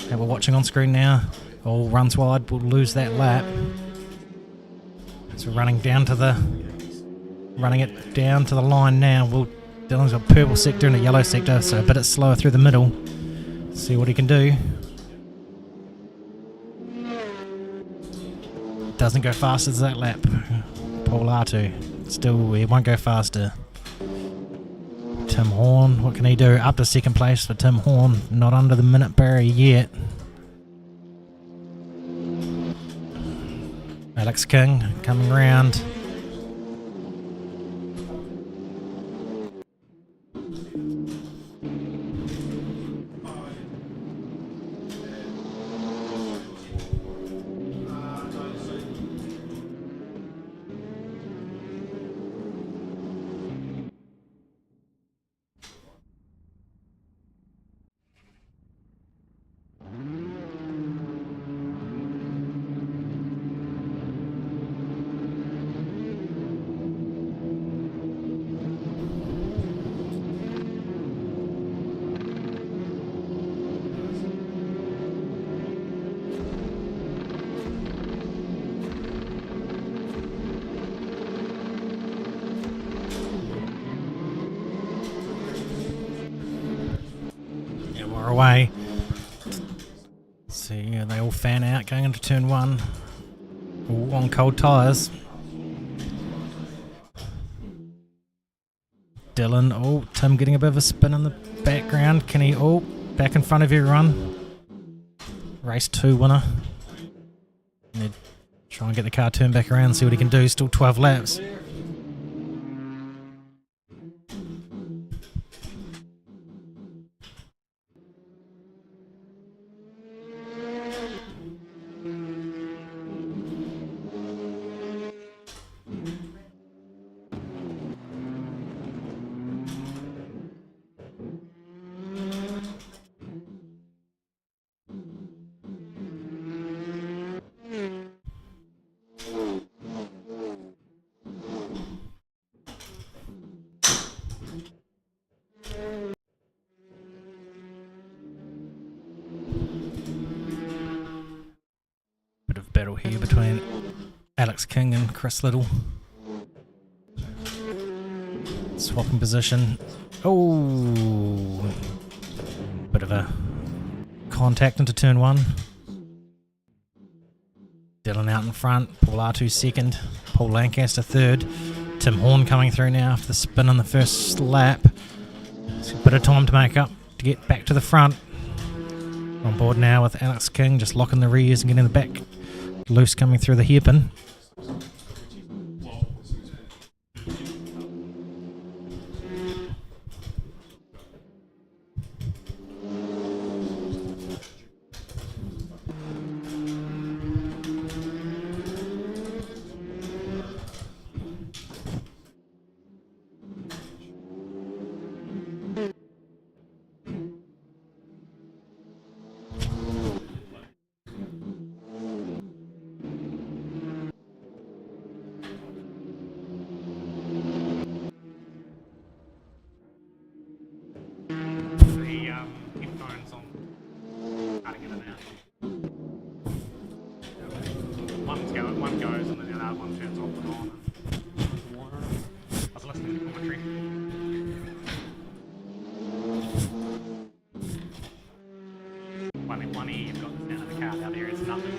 that we're watching on screen now. All runs wide, will lose that lap. So running it down to the line now. Dylan's got purple sector and a yellow sector, so a bit slower through the middle. See what he can do. Doesn't go fast as that lap. Paul Latu. Still, he won't go faster. Tim Horn, what can he do? Up to second place for Tim Horn. Not under the minute barrier yet. Alex King coming round. Away. See, they all fan out going into turn one. All on cold tyres. Dylan, Tim getting a bit of a spin in the background. Can he, back in front of everyone. Race 2 winner. Try and get the car turned back around, see what he can do. Still 12 laps. Bit of battle here between Alex King and Chris Little. Swapping position. Bit of a contact into turn one. Dylan out in front. Paul Latu second. Paul Lancaster third. Tim Horn coming through now after the spin on the first lap. It's a bit of time to make up to get back to the front. On board now with Alex King, just locking the rears and getting the back loose coming through the hairpin. One goes and then the other one turns off and on. I was listening to commentary. One ear you've got the sound of the car, the other ear is nothing.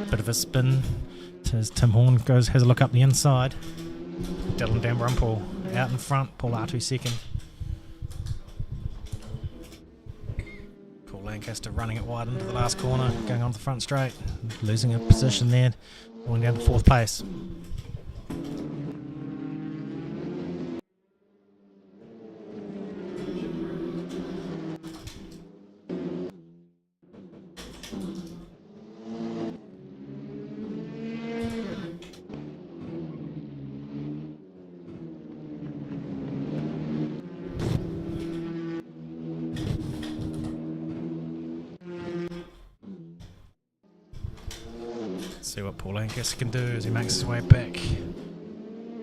Bit of a spin as Tim Horn has a look up the inside. Dylan Dambrumple out in front, Paul Latu second. Paul Lancaster running it wide into the last corner, going on the front straight, losing a position there, going down to fourth place. See what Paul Angus can do as he makes his way back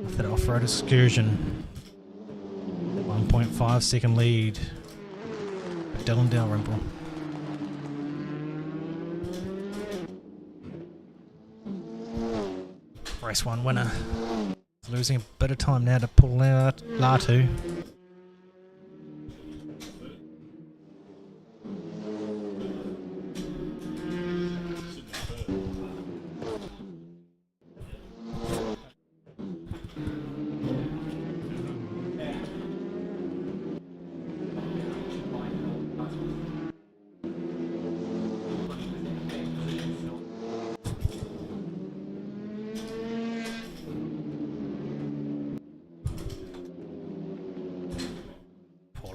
with that off-road excursion. 1.5 second lead for Dylan Dalrymple. Race 1 winner. Losing a bit of time now to Paul Latu.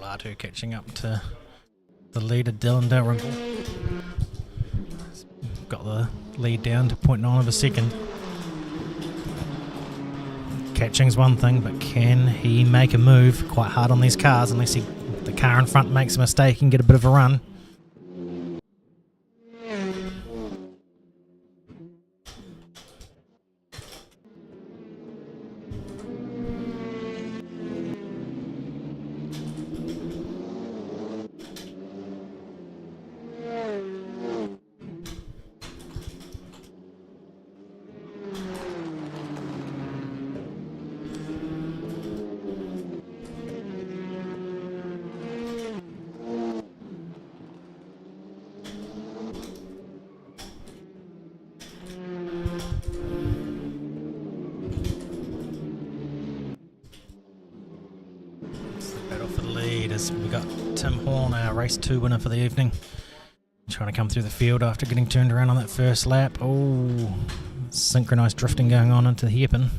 Latu catching up to the leader Dylan Dalrymple. Got the lead down to 0.9 of a second. Catching's one thing, but can he make a move? Quite hard on these cars unless the car in front makes a mistake and get a bit of a run. We got Tim Horn, our race 2 winner for the evening, trying to come through the field after getting turned around on that first lap. Oh, synchronised drifting going on into the hairpin.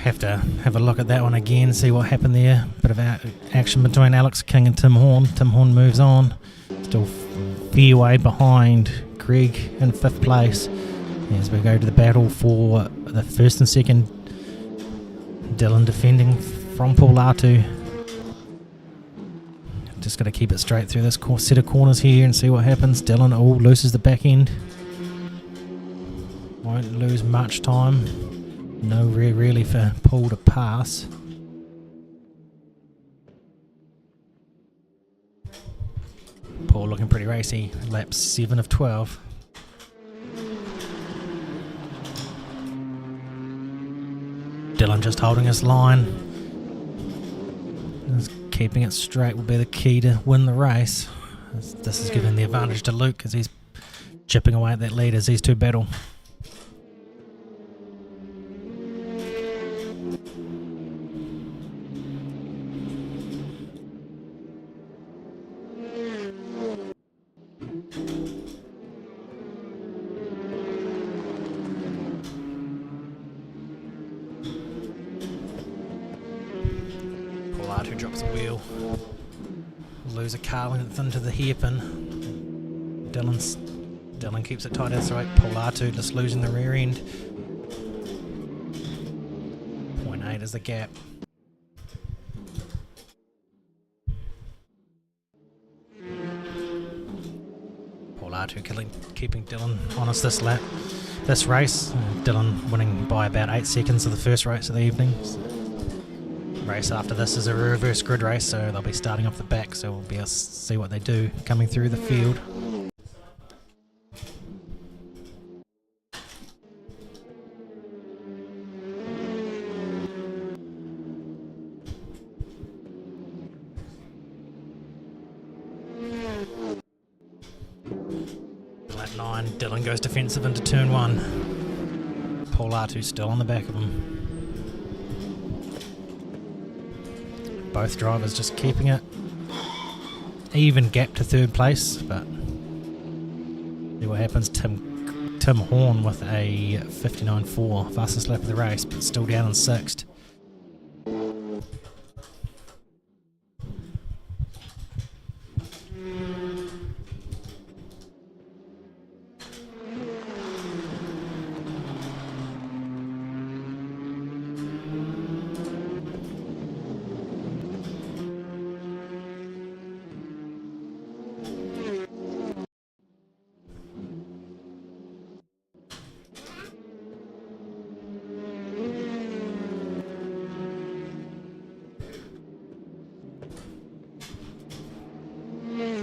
Have to have a look at that one again, see what happened there. Bit of action between Alex King and Tim Horn. Tim Horn moves on, still fair way behind Greg in 5th place. As we go to the battle for the first and second, Dylan defending from Paul Latu. Just got to keep it straight through this set of corners here and see what happens. Dylan loses the back end. Won't lose much time. No really for Paul to pass. Paul looking pretty racy. Lap 7 of 12. Dylan just holding his line. Just keeping it straight will be the key to win the race. This is giving the advantage to Luke as he's chipping away at that lead as these two battle. Who drops a wheel, lose a car length into the hairpin. Dylan keeps it tight, that's right. Paul Latu just losing the rear end. 0.8 is the gap. Paul Latu keeping Dylan honest this race. Dylan winning by about 8 seconds of the first race of the evening. Race after this is a reverse grid race, so they'll be starting off the back, so we'll be able to see what they do coming through the field. Lap 9, Dylan goes defensive into turn 1. Paul Latu still on the back of him. Both drivers just keeping it even gap to 3rd place, but see what happens. Tim Horn with a 59.4, fastest lap of the race, but still down in 6th.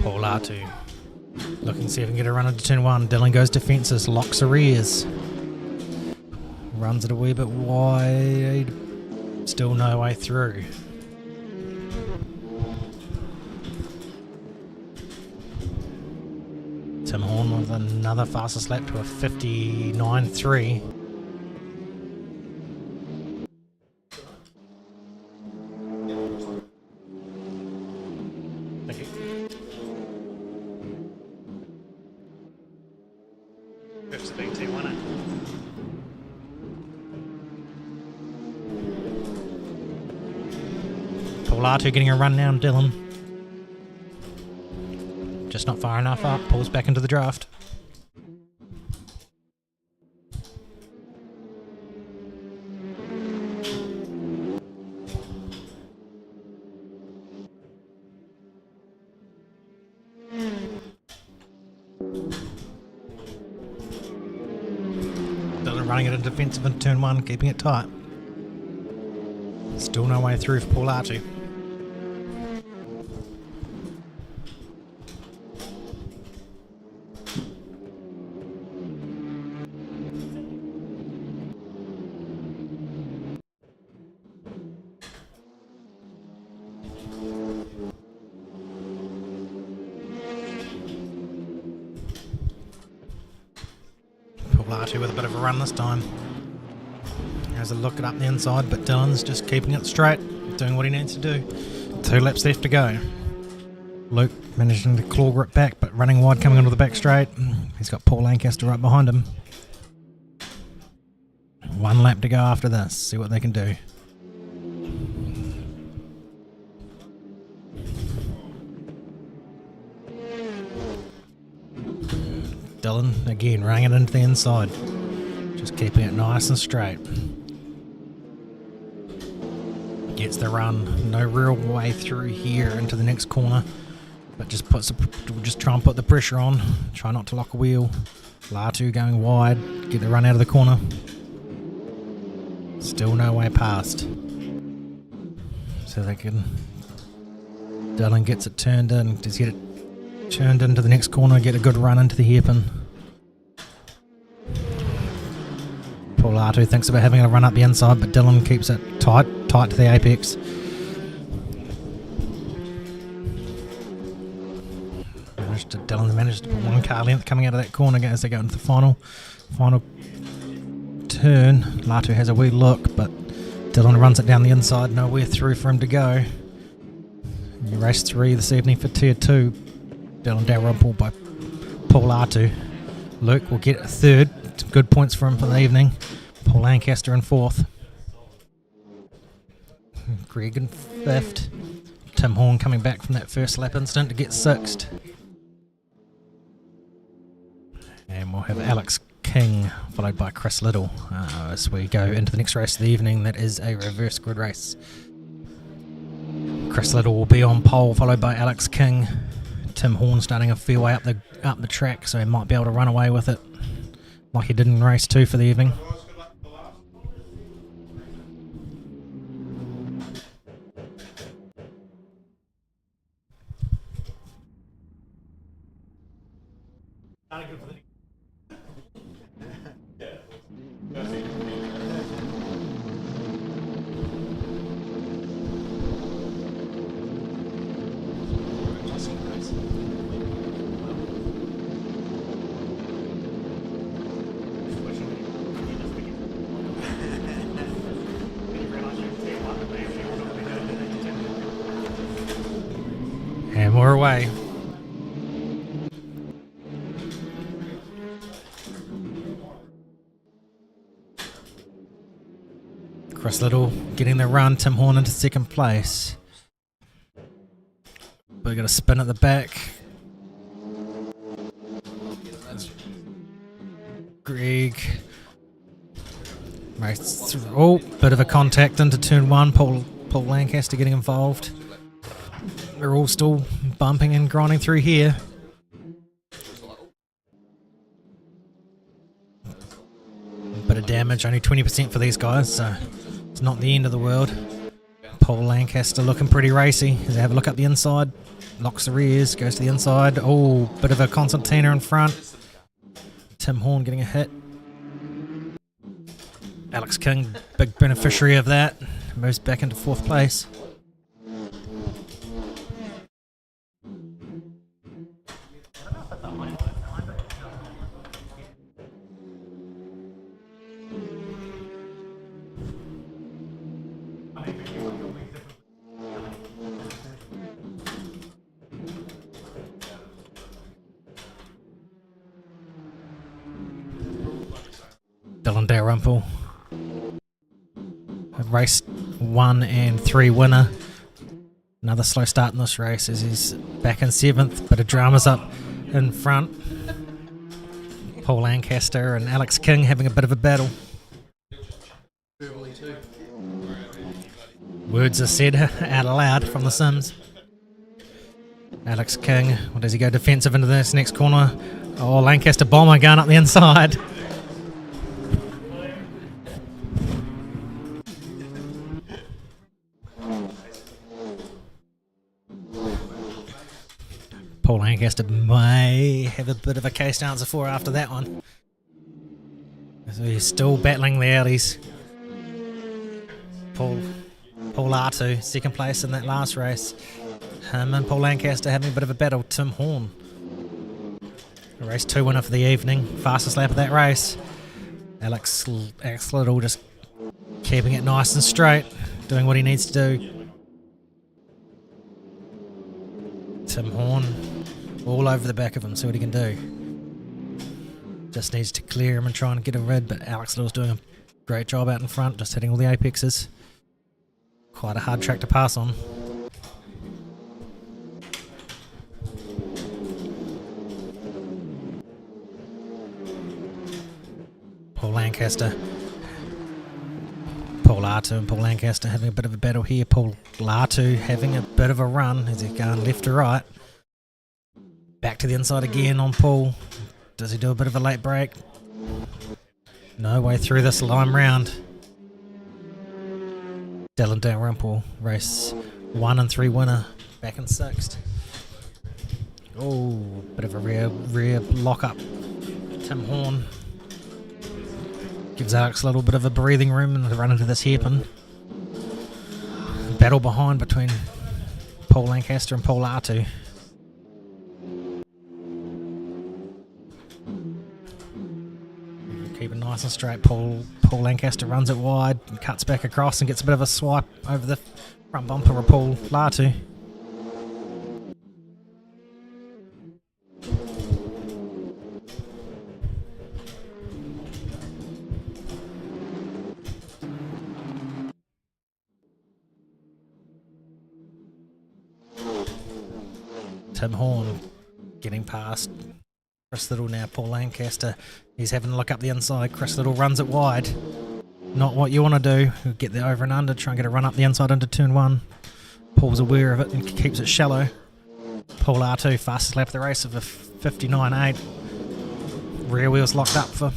Paul Latu looking to see if he can get a run into turn 1. Dylan goes defences, locks her ears. Runs it a wee bit wide. Still no way through. Tim Horn with another fastest lap to a 59.3. Thank you. Fifth's a big T1, eh? Latu getting a run now, Dylan. Just not far enough up, pulls back into the draft. Dylan running it in defensive in turn 1, keeping it tight. Still no way through for Paul Latu. Latu with a bit of a run this time. Has a look it up the inside, but Dylan's just keeping it straight, doing what he needs to do. 2 laps left to go. Luke managing to claw it back, but running wide coming onto the back straight. He's got Paul Lancaster right behind him. 1 lap to go after this, see what they can do. Dylan again running it into the inside, just keeping it nice and straight. Gets the run, no real way through here into the next corner, but just try and put the pressure on. Try not to lock a wheel. Latu going wide, get the run out of the corner. Still no way past. So they can. Dylan gets it turned in. Does he get it turned into the next corner, get a good run into the hairpin. Paul Latu thinks about having a run up the inside, but Dylan keeps it tight to the apex. Dylan managed to put 1 car length coming out of that corner as they go into the final turn. Latu has a wee look, but Dylan runs it down the inside, nowhere through for him to go. Race 3 this evening for Tier 2. Dylan Dalrymple by Paul Latu. Luke will get a 3rd. Some good points for him for the evening. Paul Lancaster in 4th. Greg in 5th. Tim Horn coming back from that first lap incident to get 6th. And we'll have Alex King followed by Chris Little as we go into the next race of the evening. That is a reverse grid race. Chris Little will be on pole, followed by Alex King. Tim Horn starting a fair way up the track, so he might be able to run away with it like he did in race 2 for the evening. And we're away. Chris Little getting the run, Tim Horn into 2nd place. We're going to spin at the back. Greg. Oh, bit of a contact into turn 1. Paul Lancaster getting involved. We're all still bumping and grinding through here. Bit of damage, only 20% for these guys, so it's not the end of the world. Paul Lancaster looking pretty racy. As they have a look up the inside, locks the rears, goes to the inside. Oh, bit of a concertina in front. Tim Horn getting a hit. Alex King, big beneficiary of that, moves back into 4th place. Dylan Dalrymple, race 1 and 3 winner. Another slow start in this race as he's back in 7th, but a drama's up in front. Paul Lancaster and Alex King having a bit of a battle. Words are said out aloud from the Sims. Alex King, what does he go defensive into this next corner? Oh, Lancaster bomber going up the inside. Paul Lancaster may have a bit of a case to answer for after that one. So he's still battling the outies. Paul Artu, 2nd place in that last race. Him and Paul Lancaster having a bit of a battle. Tim Horn, race 2 winner for the evening, fastest lap of that race. Alex Little just keeping it nice and straight, doing what he needs to do. Tim Horn all over the back of him, see what he can do. Just needs to clear him and try and get a rid, but Alex Little's doing a great job out in front, just hitting all the apexes. Quite a hard track to pass on. Paul Lancaster, Paul Artu and Paul Lancaster having a bit of a battle here. Paul Artu having a bit of a run as he's going left to right. Back to the inside again on Paul. Does he do a bit of a late break? No way through this lime round. Dylan Dalrymple, race 1 and 3 winner, back in 6th. Oh, bit of a rear lock up. Tim Horn gives Alex a little bit of a breathing room and run into this hairpin. Battle behind between Paul Lancaster and Paul Artu. Keep it nice and straight. Paul Lancaster runs it wide and cuts back across and gets a bit of a swipe over the front bumper of Paul Artu. Tim Horn getting past Chris Little now. Paul Lancaster, he's having a look up the inside. Chris Little runs it wide. Not what you want to do. You'll get the over and under, try and get a run up the inside into turn 1. Paul's aware of it and keeps it shallow. Paul Artu, fastest lap of the race of a 59.8. Rear wheels locked up for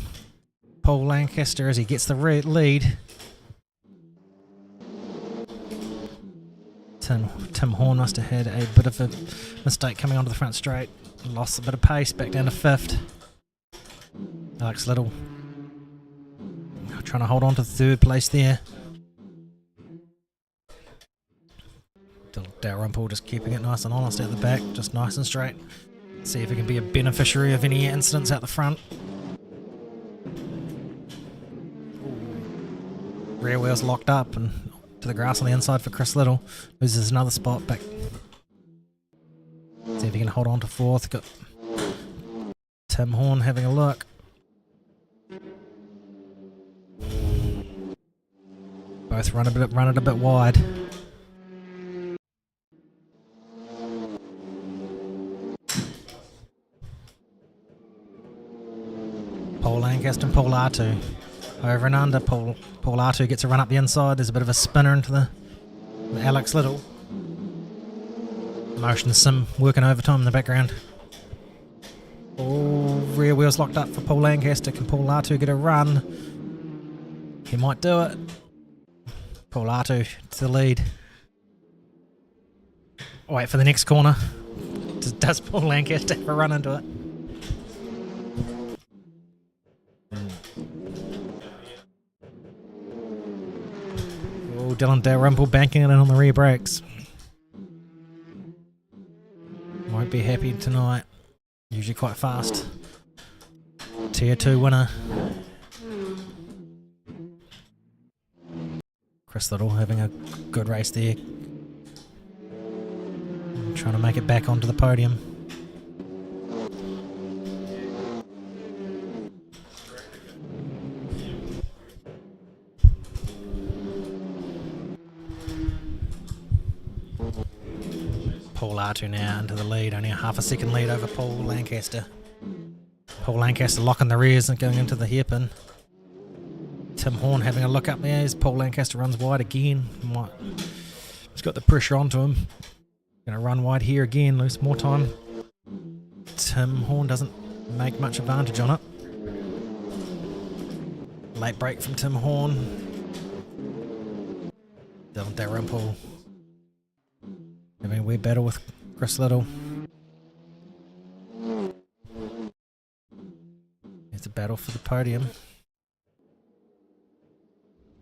Paul Lancaster as he gets the lead. Tim Horn must have had a bit of a mistake coming onto the front straight. Lost a bit of pace, back down to 5th. Alex Little trying to hold on to 3rd place there. Dalrymple just keeping it nice and honest out the back, just nice and straight. See if he can be a beneficiary of any incidents out the front. Rear wheels locked up and to the grass on the inside for Chris Little. Loses another spot back. See if he can hold on to 4th. Got Tim Horn having a look. Both run it a bit wide. Paul Lancaster and Paul Artu. Over and under. Paul Artu gets a run up the inside. There's a bit of a spinner into the Alex Little. Motion sim working overtime in the background. Oh, rear wheels locked up for Paul Lancaster. Can Paul Artu get a run? He might do it. Paul Artu to the lead. Wait for the next corner. Does Paul Lancaster have a run into it? Oh, Dylan Dalrymple banking it in on the rear brakes. Won't be happy tonight. Usually quite fast. Tier 2 winner. Chris Little having a good race there. Trying to make it back onto the podium. Paul Artu now into the lead, only a half a second lead over Paul Lancaster. Paul Lancaster locking the rears and going into the hairpin. Tim Horn having a look up there as Paul Lancaster runs wide again. He's got the pressure onto him. Going to run wide here again, lose more time. Tim Horn doesn't make much advantage on it. Late break from Tim Horn. Dylan Dalrymple having a weird battle with Chris Little. It's a battle for the podium.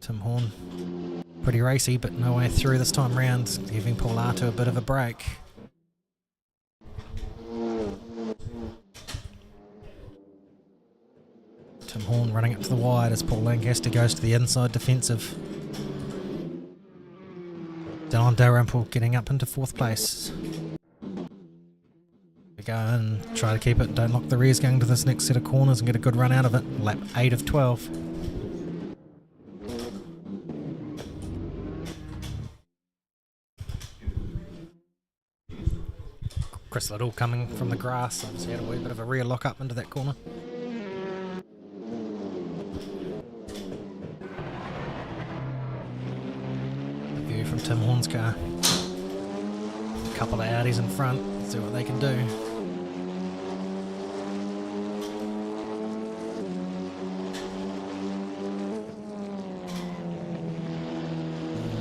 Tim Horn pretty racy, but no way through this time round, giving Paul Artu a bit of a break. Tim Horn running up to the wide as Paul Lancaster goes to the inside defensive. Dylan Dalrymple getting up into 4th place. We go and try to keep it, don't lock the rears going to this next set of corners and get a good run out of it. Lap 8 of 12. Chris Little coming from the grass, obviously had a wee bit of a rear lock up into that corner. The view from Tim Horn's car. A couple of Audis in front, see what they can do.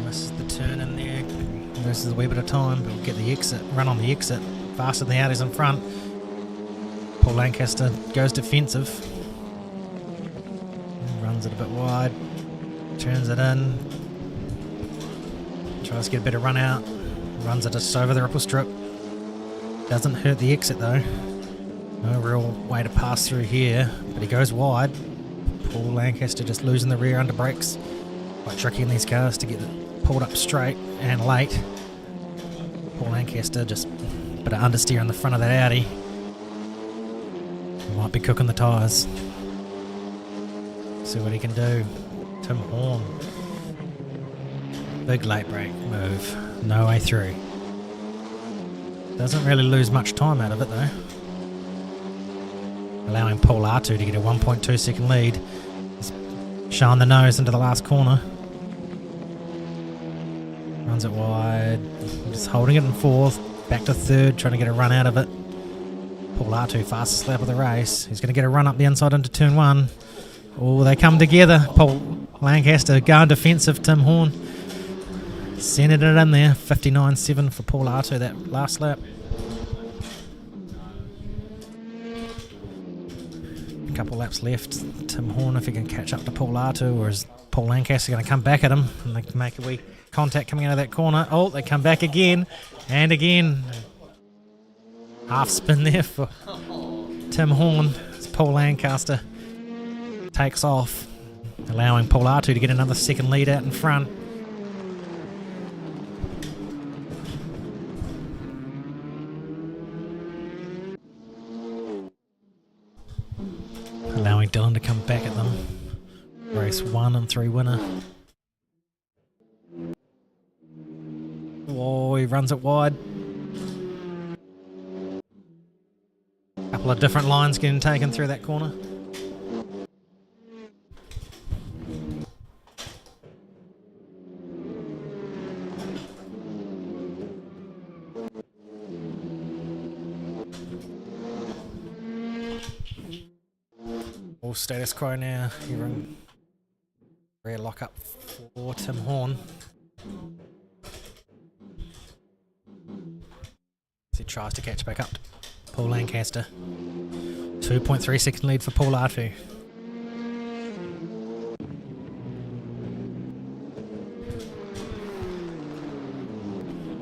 Misses the turn in there, loses a wee bit of time, but we'll get the exit, run on the exit. Faster than the Audis in front. Paul Lancaster goes defensive. Runs it a bit wide. Turns it in. Tries to get a better run out. Runs it just over the ripple strip. Doesn't hurt the exit though. No real way to pass through here, but he goes wide. Paul Lancaster just losing the rear under brakes. Quite tricky in these cars to get it pulled up straight and late. Paul Lancaster just a bit of understeer on the front of that Audi. Might be cooking the tyres. See what he can do. Tim Horn. Big late brake move. No way through. Doesn't really lose much time out of it though. Allowing Paul Artu to get a 1.2 second lead. He's showing the nose into the last corner. Runs it wide. Just holding it in 4th. Back to 3rd, trying to get a run out of it. Paul Artu, fastest lap of the race. He's going to get a run up the inside into turn 1. Oh, they come together. Paul Lancaster going defensive. Tim Horn sending it in there. 59.7 for Paul Artu that last lap. A couple laps left. Tim Horn, if he can catch up to Paul Artu, or is Paul Lancaster going to come back at him and they can make a wee contact coming out of that corner. Oh, they come back again and again. Half spin there for Tim Horn as Paul Lancaster takes off, allowing Paul Artu to get another second lead out in front. Allowing Dylan to come back at them. Race 1 and 3 winner. Oh, he runs it wide. Couple of different lines getting taken through that corner. All status quo now. Rear lock up for Tim Horn. As he tries to catch back up to Paul Lancaster. 2.3 second lead for Paul Artu.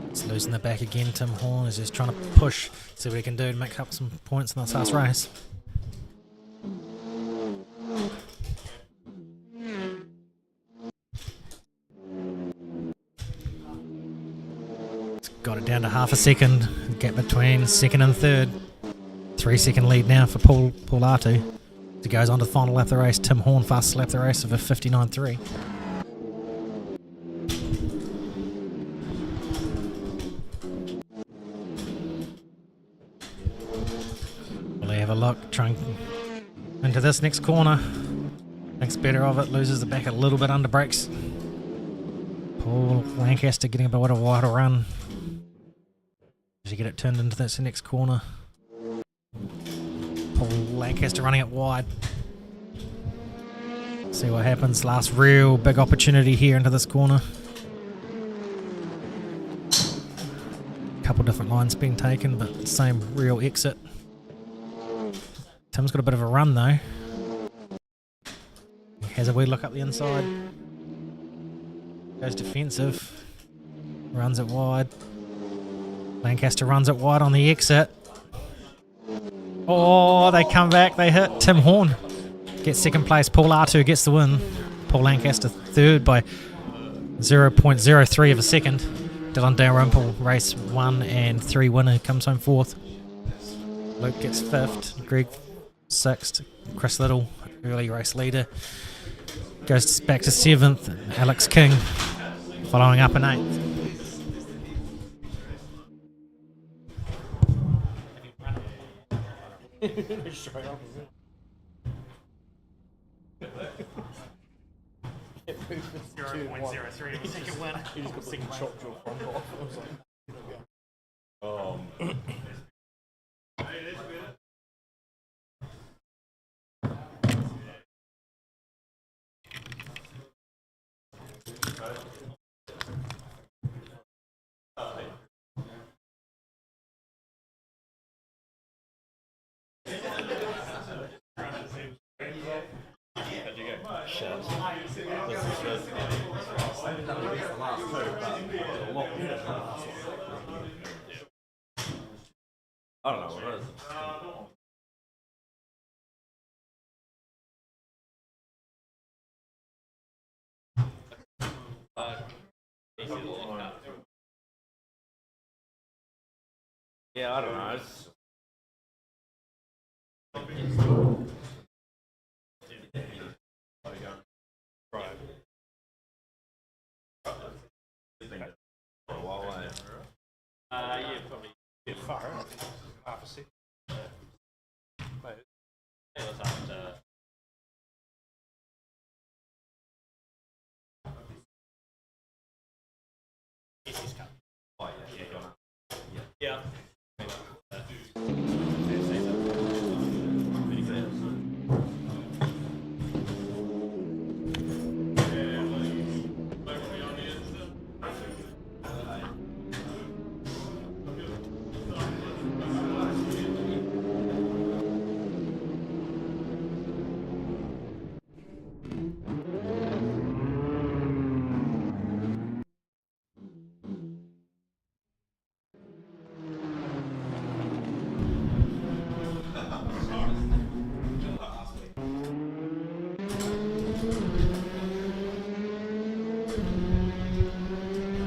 He's losing the back again. Tim Horn is just trying to push, see what he can do to make up some points in this last race. Got it down to half a second, gap between second and third. 3 second lead now for Paul Artu. As he goes on to the final lap of the race, Tim Horn fastest lap of the race of a 59.3. Will he have a look, trying into this next corner? Thinks better of it, loses the back a little bit under brakes. Paul Lancaster getting a bit of a wider run. As you get it turned into this next corner. Paul Lancaster running it wide. See what happens. Last real big opportunity here into this corner. Couple different lines being taken, but same real exit. Tim's got a bit of a run though. He has a wee look up the inside. Goes defensive. Runs it wide. Lancaster runs it wide on the exit. Oh, they come back. They hit. Tim Horn gets second place. Paul Artu gets the win. Paul Lancaster third by 0.03 of a second. Dylan Dalrymple race 1 and 3 winner comes home fourth. Luke gets fifth. Greg sixth. Chris Little, early race leader, goes back to seventh. Alex King following up in eighth. I don't know what it is. Yeah, I don't know. It's yeah, probably. Bit far out. Half a second. It was after. Oh, yeah.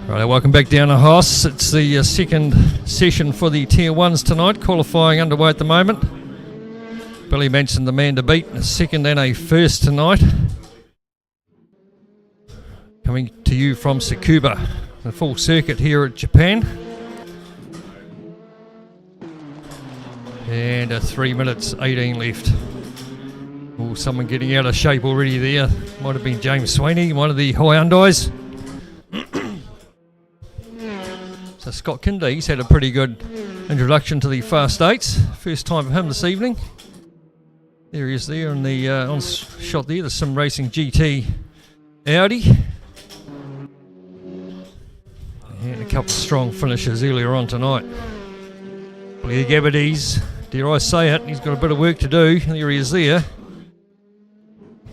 Right, welcome back down to HOSS. It's the second session for the Tier 1s tonight, qualifying underway at the moment. Billy mentioned the man to beat, a second and a first tonight. Coming to you from Tsukuba, the full circuit here at Japan. And 3 minutes 18 left. Oh, someone getting out of shape already there. Might have been James Sweeney, one of the Hyundais. So Scott Kindy's had a pretty good introduction to the Fast 8s. First time for him this evening. There he is there in the on shot there, the Sim Racing GT Audi. And a couple of strong finishes earlier on tonight. Blair Gabbardies, dare I say it, he's got a bit of work to do. There he is there.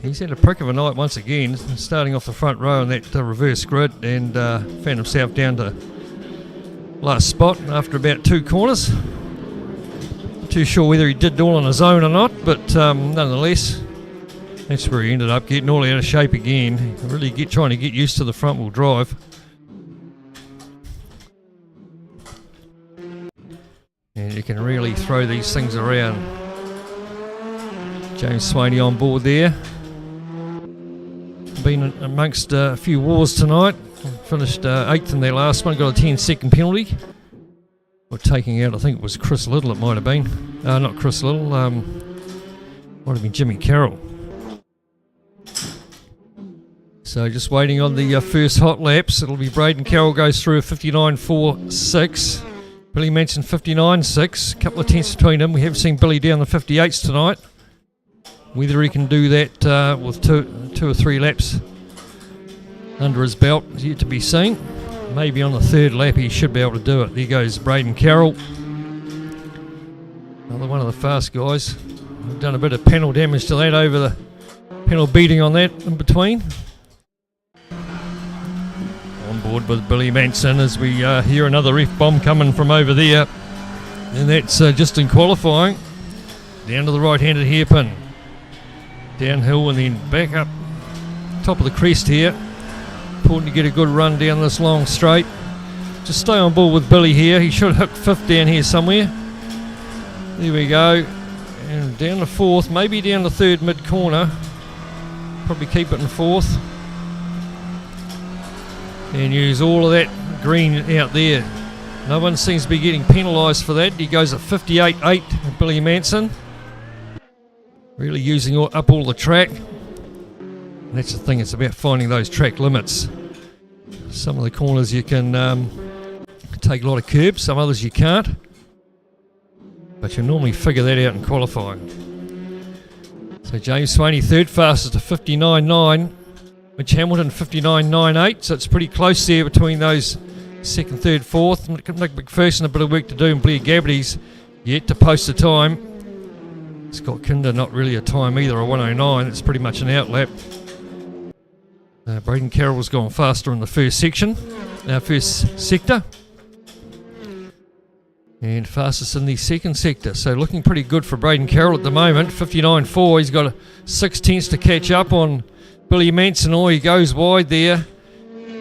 He's had a prick of a night once again, starting off the front row in that reverse grid, and found himself down to last spot after about 2 corners. Not too sure whether he did it all on his own or not, but nonetheless, that's where he ended up, getting all out of shape again. Really trying to get used to the front wheel drive. And you can really throw these things around. James Swaney on board there. Been amongst a few wars tonight. Finished 8th in their last one. Got a 10-second penalty. Or taking out, I think it was Chris Little, it might have been. Not Chris Little. Might have been Jimmy Carroll. So just waiting on the first hot laps. It'll be Braden Carroll goes through a 59.46. Billy Manson 59.6, a couple of tenths between them. We have seen Billy down the 58s tonight. Whether he can do that with two or three laps under his belt is yet to be seen. Maybe on the 3rd lap he should be able to do it. There goes Braden Carroll. Another one of the fast guys. We've done a bit of panel damage to that over the panel beating on that in between. On board with Billy Manson as we hear another F-bomb coming from over there, and that's just in qualifying. Down to the right-handed hairpin, downhill and then back up top of the crest here. Important to get a good run down this long straight. Just stay on board with Billy here. He should hook 5th down here somewhere. There we go, and down to 4th, maybe down to 3rd mid-corner. Probably keep it in 4th. And use all of that green out there. No one seems to be getting penalised for that. He goes at 58.8, Billy Manson. Really using up all the track. And that's the thing, it's about finding those track limits. Some of the corners you can take a lot of curbs, some others you can't. But you normally figure that out in qualifying. So James Swaney 3rd fastest to 59.9. Mitch Hamilton 59.98, so it's pretty close there between those 2nd, 3rd, 4th. Nick McPherson a bit of work to do, and Blair Gabbardies yet to post a time. Scott Kinder not really a time either, a 109. It's pretty much an outlap. Braden Carroll's gone faster in the first section, first sector, and fastest in the 2nd sector. So looking pretty good for Braden Carroll at the moment. 59.4. He's got 6 tenths to catch up on Billy Manson. He goes wide there,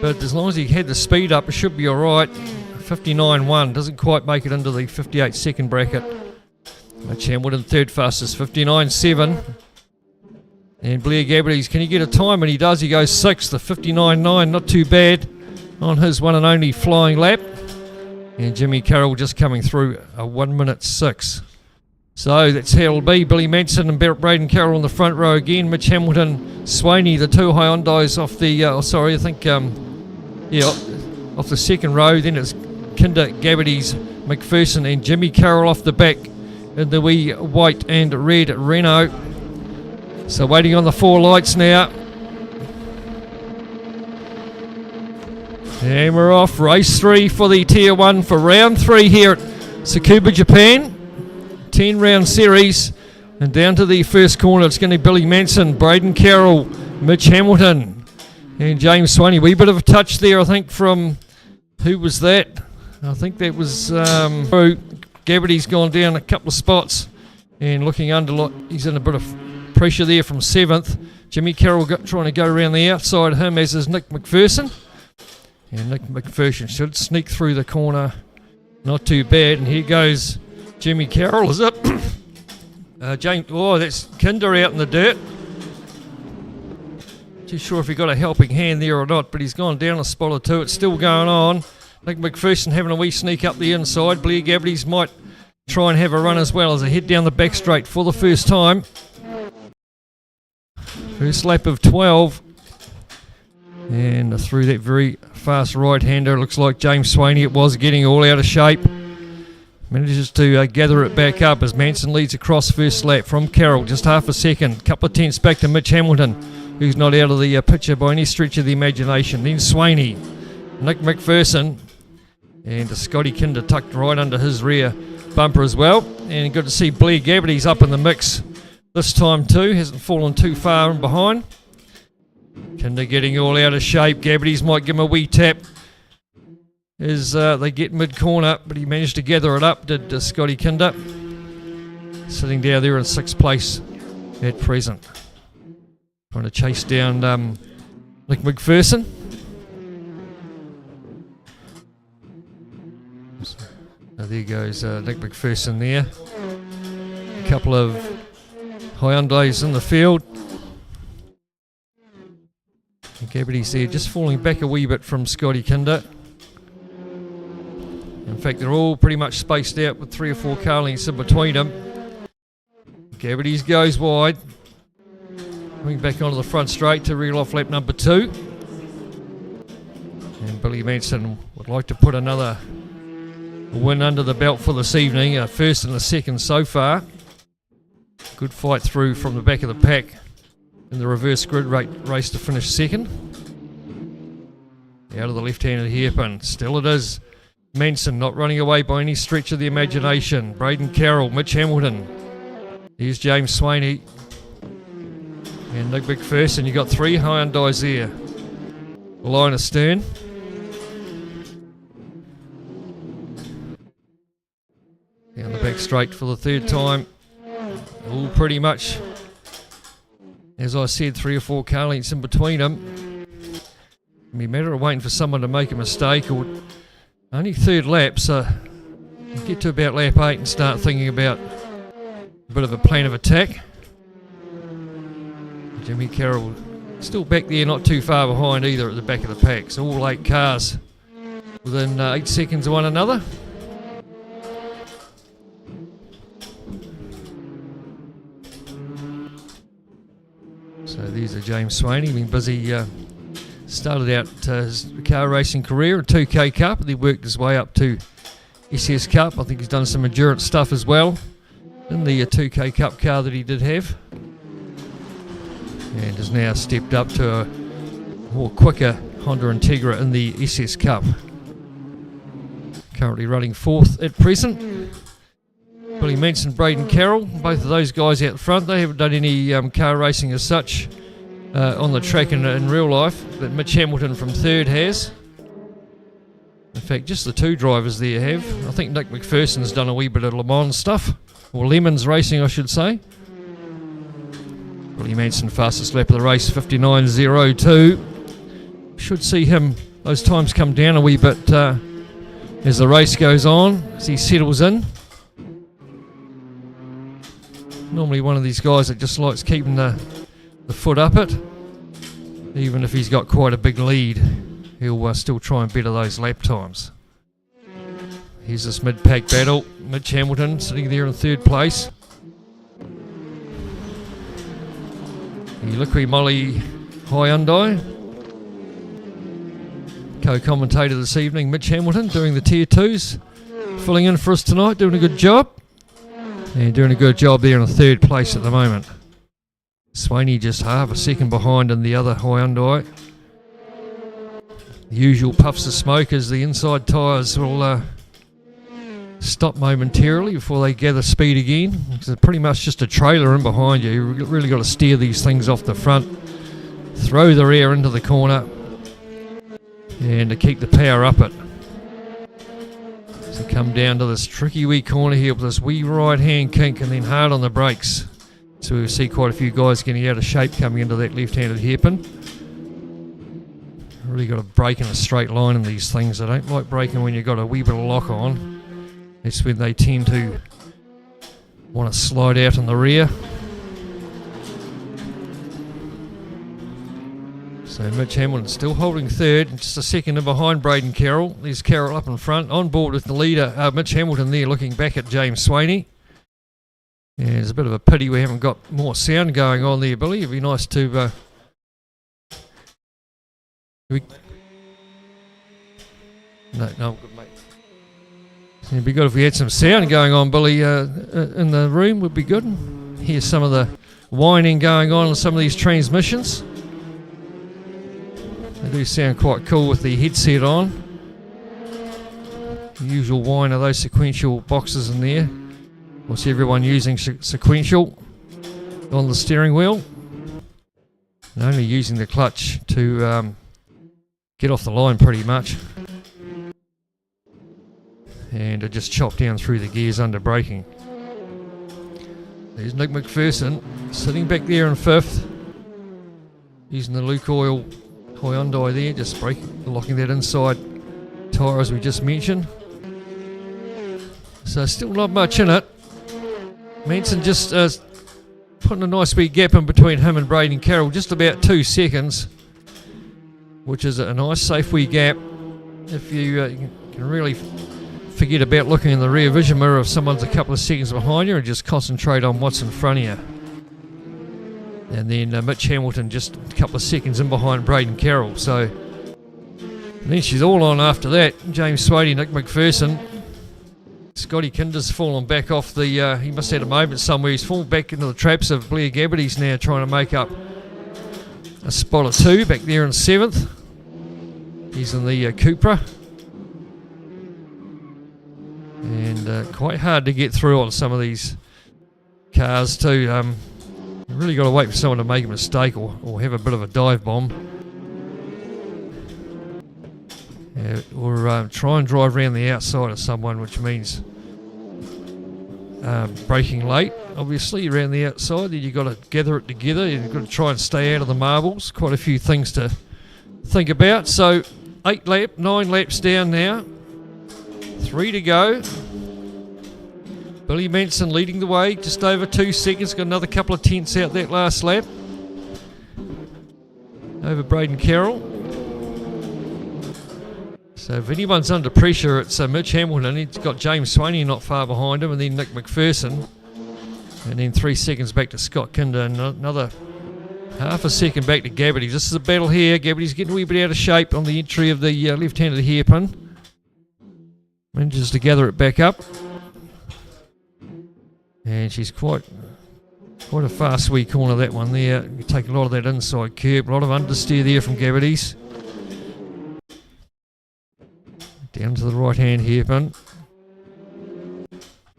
but as long as he had the speed up, it should be alright. 59.1 doesn't quite make it into the 58-second bracket. Mitch Hamilton 3rd fastest, 59.7. And Blair Gabbardies, can he get a time? And he does. He goes 6th, the 59.9, not too bad on his one and only flying lap. And Jimmy Carroll just coming through a 1:06. So that's how it'll be. Billy Manson and Braden Carroll in the front row again. Mitch Hamilton, Swaney, the 2 Hyundais off the, off the 2nd row. Then it's Kinder, Gabbardies, McPherson and Jimmy Carroll off the back in the wee white and red Renault. So waiting on the 4 lights now. And we're off. Race 3 for the Tier 1 for round 3 here at Tsukuba, Japan. 10-round series, and down to the first corner it's going to be Billy Manson, Braden Carroll, Mitch Hamilton and James Swaney. Wee bit of a touch there, I think, from who was that? I think that was Gabbardies gone down a couple of spots and looking under, he's in a bit of pressure there from 7th. Jimmy Carroll trying to go around the outside of him, as is Nick McPherson, and Nick McPherson should sneak through the corner not too bad. And here goes Jimmy Carroll, is it? That's Kinder out in the dirt. Too sure if he got a helping hand there or not, but he's gone down a spot or 2. It's still going on. Nick McPherson having a wee sneak up the inside. Blair Gabbardies might try and have a run as well as they head down the back straight for the first time. First lap of 12. And through that very fast right-hander, looks like James Swaney it was, getting all out of shape. Manages to gather it back up as Manson leads across first lap from Carroll, just half a second. Couple of tenths back to Mitch Hamilton, who's not out of the picture by any stretch of the imagination. Then Swaney, Nick McPherson, and Scotty Kinder tucked right under his rear. bumper as well. And good to see Blair Gabbity's up in the mix this time too. Hasn't fallen too far in behind. Kinder getting all out of shape. Gabbity's might give him a wee tap as they get mid-corner, but he managed to gather it up, did Scotty Kinder. Sitting down there in 6th place at present. Trying to chase down Nick McPherson. So there goes Nick McPherson there. A couple of Hyundais in the field. Gabbity's there just falling back a wee bit from Scotty Kinder. In fact, they're all pretty much spaced out with 3 or 4 car lengths in between them. Gabbity's goes wide. Coming back onto the front straight to reel off lap number 2. And Billy Manson would like to put another win under the belt for this evening. A first and a second so far. Good fight through from the back of the pack in the reverse grid race to finish second. Out of the left-handed hairpin. Still it is. Manson not running away by any stretch of the imagination. Braden Carroll, Mitch Hamilton. Here's James Swaney. And Nick McPherson. You got 3 Hyundais there. Line astern. Down the back straight for the 3rd time. All pretty much, as I said, 3 or 4 car lengths in between them. It'll be a matter of waiting for someone to make a mistake, or only 3rd lap, so you get to about lap 8 and start thinking about a bit of a plan of attack. Jimmy Carroll still back there, not too far behind either at the back of the pack. So all 8 cars within 8 seconds of one another. So there's a James Swaney, been busy, started out his car racing career in 2K Cup, and he worked his way up to SS Cup. I think he's done some endurance stuff as well in the 2K Cup car that he did have. And has now stepped up to a more quicker Honda Integra in the SS Cup. Currently running 4th at present. Billy Manson, Braden Carroll, both of those guys out front. They haven't done any car racing as such on the track in real life, but Mitch Hamilton from 3rd has. In fact, just the 2 drivers there have. I think Nick McPherson's done a wee bit of Le Mans stuff, or Lemons racing I should say. Billy Manson, fastest lap of the race, 59.02. Should see him, those times come down a wee bit as the race goes on, as he settles in. Normally one of these guys that just likes keeping the foot up it. Even if he's got quite a big lead, he'll still try and better those lap times. Here's this mid-pack battle. Mitch Hamilton sitting there in 3rd place. The Liqui Moly Hyundai. Co-commentator this evening, Mitch Hamilton, doing the Tier 2s. Filling in for us tonight, doing a good job. And doing a good job there in 3rd place at the moment. Swaney just half a second behind in the other Hyundai. The usual puffs of smoke as the inside tyres will stop momentarily before they gather speed again. It's pretty much just a trailer in behind you. You've really got to steer these things off the front. Throw the rear into the corner. And to keep the power up it. So come down to this tricky wee corner here with this wee right hand kink and then hard on the brakes. So we'll see quite a few guys getting out of shape coming into that left-handed hairpin. Really got to brake in a straight line in these things. I don't like braking when you've got a wee bit of lock on. That's when they tend to want to slide out in the rear. So Mitch Hamilton still holding 3rd, just a second in behind Braden Carroll. There's Carroll up in front, on board with the leader, Mitch Hamilton there looking back at James Swaney. Yeah, it's a bit of a pity we haven't got more sound going on there, Billy. It'd be nice to... No, good mate. It'd be good if we had some sound going on, Billy, in the room. Would be good. Hear some of the whining going on in some of these transmissions. They do sound quite cool with the headset on. The usual whine of those sequential boxes in there. What's everyone using sequential on the steering wheel? And only using the clutch to get off the line pretty much. And to just chop down through the gears under braking. There's Nick McPherson sitting back there in 5th. Using the Luke Oil Hyundai there, just locking that inside tyre as we just mentioned. So still not much in it. Manson just putting a nice wee gap in between him and Braden Carroll, just about 2 seconds, which is a nice safe wee gap. If you can really forget about looking in the rear vision mirror if someone's a couple of seconds behind you and just concentrate on what's in front of you. And then Mitch Hamilton just a couple of seconds in behind Braden Carroll. So and then she's all on after that. James Swady, Nick McPherson. Scotty Kinder's fallen back off the... he must have had a moment somewhere. He's fallen back into the traps of Blair Gabbardy's now, trying to make up a spot or 2 back there in 7th. He's in the Cupra. And quite hard to get through on some of these cars too. You really got to wait for someone to make a mistake or have a bit of a dive bomb. Or try and drive around the outside of someone, which means braking late, obviously, around the outside. Then you've got to gather it together. You've got to try and stay out of the marbles. Quite a few things to think about. So 9 laps down now. 3 to go. Billy Manson leading the way, just over 2 seconds. Got another couple of tenths out that last lap. Over Braden Carroll. So if anyone's under pressure, it's Mitch Hamilton. He's got James Swaney not far behind him, and then Nick McPherson. And then 3 seconds back to Scott Kinder, and another half a second back to Gabbardy. This is a battle here. Gabbardy's getting a wee bit out of shape on the entry of the left-handed hairpin. Manages to gather it back up. And she's quite a fast wee corner, that one there. You take a lot of that inside curb, a lot of understeer there from Gabbardy's. Down to the right hand hairpin.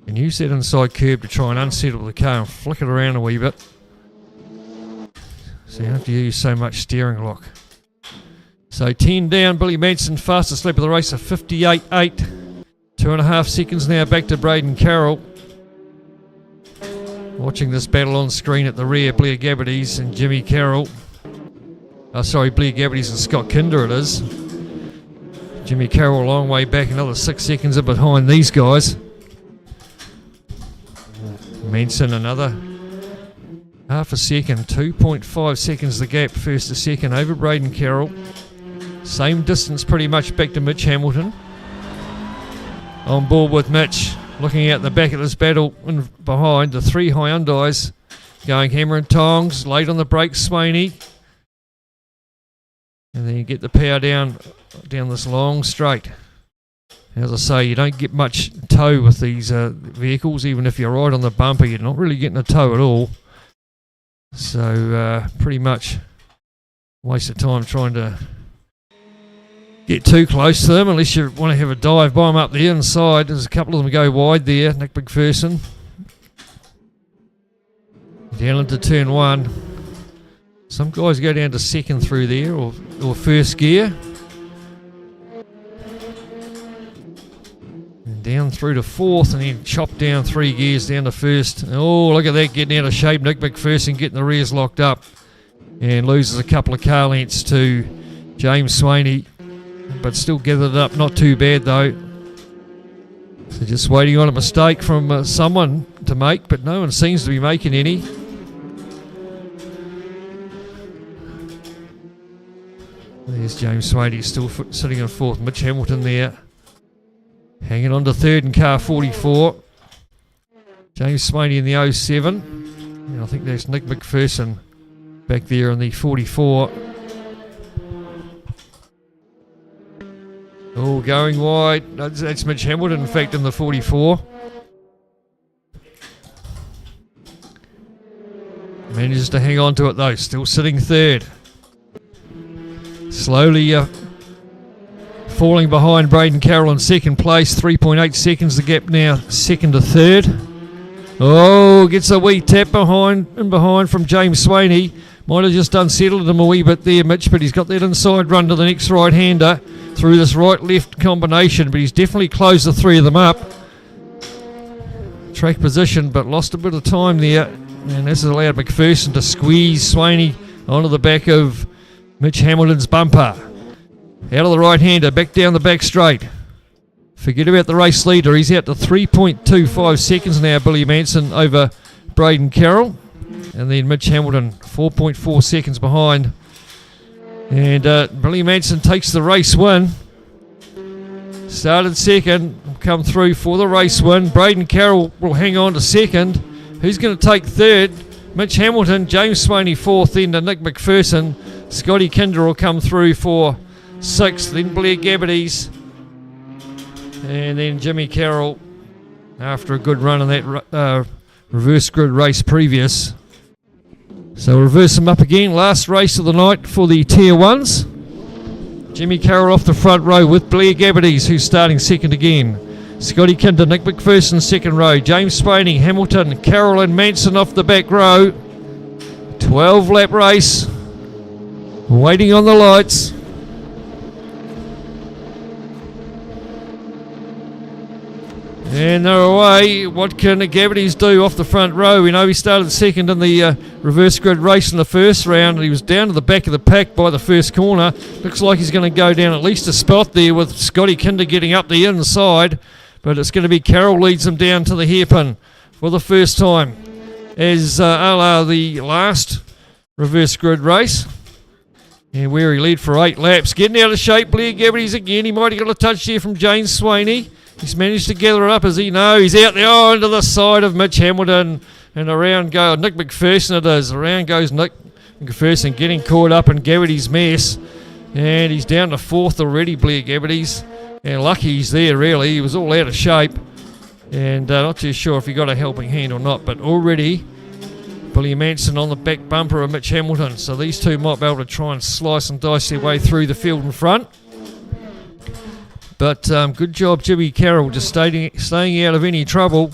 And use that inside curb to try and unsettle the car and flick it around a wee bit. So you don't have to use so much steering lock. So 10 down, Billy Manson, fastest lap of the race, a 58.8. 2.5 seconds now back to Braden Carroll. Watching this battle on screen at the rear, Blair Gabbardy's and Jimmy Carroll. Blair Gabbardy's and Scott Kinder it is. Jimmy Carroll a long way back, another 6 seconds in behind these guys. Manson another half a second, 2.5 seconds the gap, first to second over Braden Carroll. Same distance pretty much back to Mitch Hamilton. On board with Mitch, looking out the back of this battle and behind the 3 Hyundais going hammer and tongs, late on the brakes, Swaney. And then you get the power down this long straight. As I say, you don't get much tow with these vehicles. Even if you're right on the bumper, you're not really getting a tow at all. So pretty much waste of time trying to get too close to them, unless you want to have a dive bomb up the inside. There's a couple of them go wide there. Nick McPherson down into turn 1. Some guys go down to second through there, or first gear. And down through to fourth, and then chop down 3 gears down to first. Oh, look at that, getting out of shape. Nick McPherson getting the rears locked up and loses a couple of car lengths to James Swaney, but still gathered up, not too bad though. So just waiting on a mistake from someone to make, but no one seems to be making any. There's James Swaney still sitting in fourth. Mitch Hamilton there, hanging on to third in car 44. James Swaney in the 07. And I think there's Nick McPherson back there in the 44. Oh, going wide. That's Mitch Hamilton, in fact, in the 44. Manages to hang on to it, though. Still sitting third. Slowly falling behind Braden Carroll in second place. 3.8 seconds the gap now, second to third. Oh, gets a wee tap behind from James Swaney. Might have just unsettled him a wee bit there, Mitch, but he's got that inside run to the next right-hander through this right-left combination, but he's definitely closed the three of them up. Track position, but lost a bit of time there, and this has allowed McPherson to squeeze Swaney onto the back of Mitch Hamilton's bumper. Out of the right-hander, back down the back straight. Forget about the race leader. He's out to 3.25 seconds now, Billy Manson over Braden Carroll. And then Mitch Hamilton, 4.4 seconds behind. And Billy Manson takes the race win. Started second, come through for the race win. Braden Carroll will hang on to second. Who's going to take third? Mitch Hamilton, James Swaney fourth, then to Nick McPherson. Scotty Kinder will come through for sixth, then Blair Gabbities. And then Jimmy Carroll, after a good run in that reverse grid race previous. So reverse them up again. Last race of the night for the Tier 1s. Jimmy Carroll off the front row with Blair Gabbities, who's starting second again. Scotty Kinder, Nick McPherson second row. James Swaney, Hamilton, Carroll and Manson off the back row. 12 lap race. Waiting on the lights. And they're away. What can Gabbities do off the front row? We know he started second in the reverse grid race in the first round. He was down to the back of the pack by the first corner. Looks like he's going to go down at least a spot there with Scotty Kinder getting up the inside. But it's going to be Carroll leads him down to the hairpin for the first time as the last reverse grid race. And where he led for 8 laps. Getting out of shape, Blair Gabbities again. He might have got a touch there from James Swaney. He's managed to gather it up, as he knows. He's out there onto the side of Mitch Hamilton. And around goes Nick McPherson it is. Around goes Nick McPherson, getting caught up in Gabbities' mess. And he's down to fourth already, Blair Gabbities. And lucky he's there, really. He was all out of shape. And not too sure if he got a helping hand or not. But already, Billy Manson on the back bumper of Mitch Hamilton. So these two might be able to try and slice and dice their way through the field in front. But good job, Jimmy Carroll, just staying out of any trouble.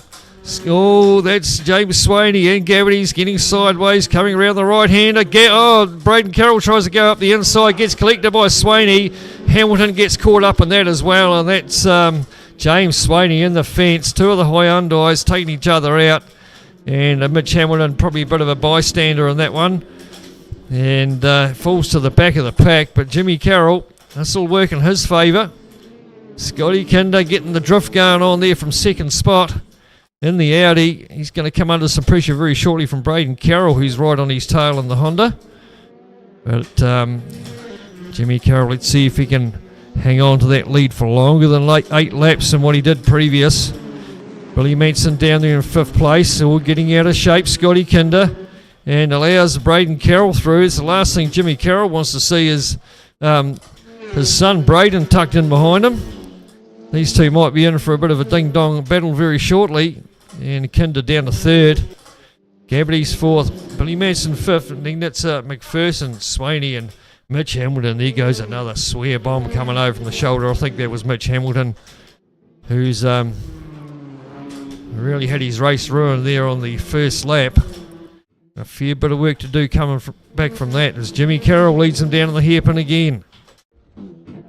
Oh, that's James Swaney and Gabbities getting sideways, coming around the right-hander. Braden Carroll tries to go up the inside, gets collected by Swaney. Hamilton gets caught up in that as well, and that's James Swaney in the fence. Two of the Hyundais taking each other out. And Mitch Hamilton, probably a bit of a bystander in that one. And falls to the back of the pack. But Jimmy Carroll, that's all work in his favour. Scotty Kinder getting the drift going on there from second spot in the Audi. He's going to come under some pressure very shortly from Braden Carroll, who's right on his tail in the Honda. But Jimmy Carroll, let's see if he can hang on to that lead for longer than 8 laps than what he did previous. Billy Manson down there in 5th place, all getting out of shape. Scotty Kinder, and allows Braden Carroll through. It's the last thing Jimmy Carroll wants to see is his son Braden tucked in behind him. These two might be in for a bit of a ding-dong battle very shortly. And Kinder down to 3rd. Gabbities 4th. Billy Manson 5th. And then that's McPherson, Swaney and Mitch Hamilton. There goes another swear bomb coming over from the shoulder. I think that was Mitch Hamilton, who's really had his race ruined there on the first lap. A fair bit of work to do coming back from that as Jimmy Carroll leads him down to the hairpin again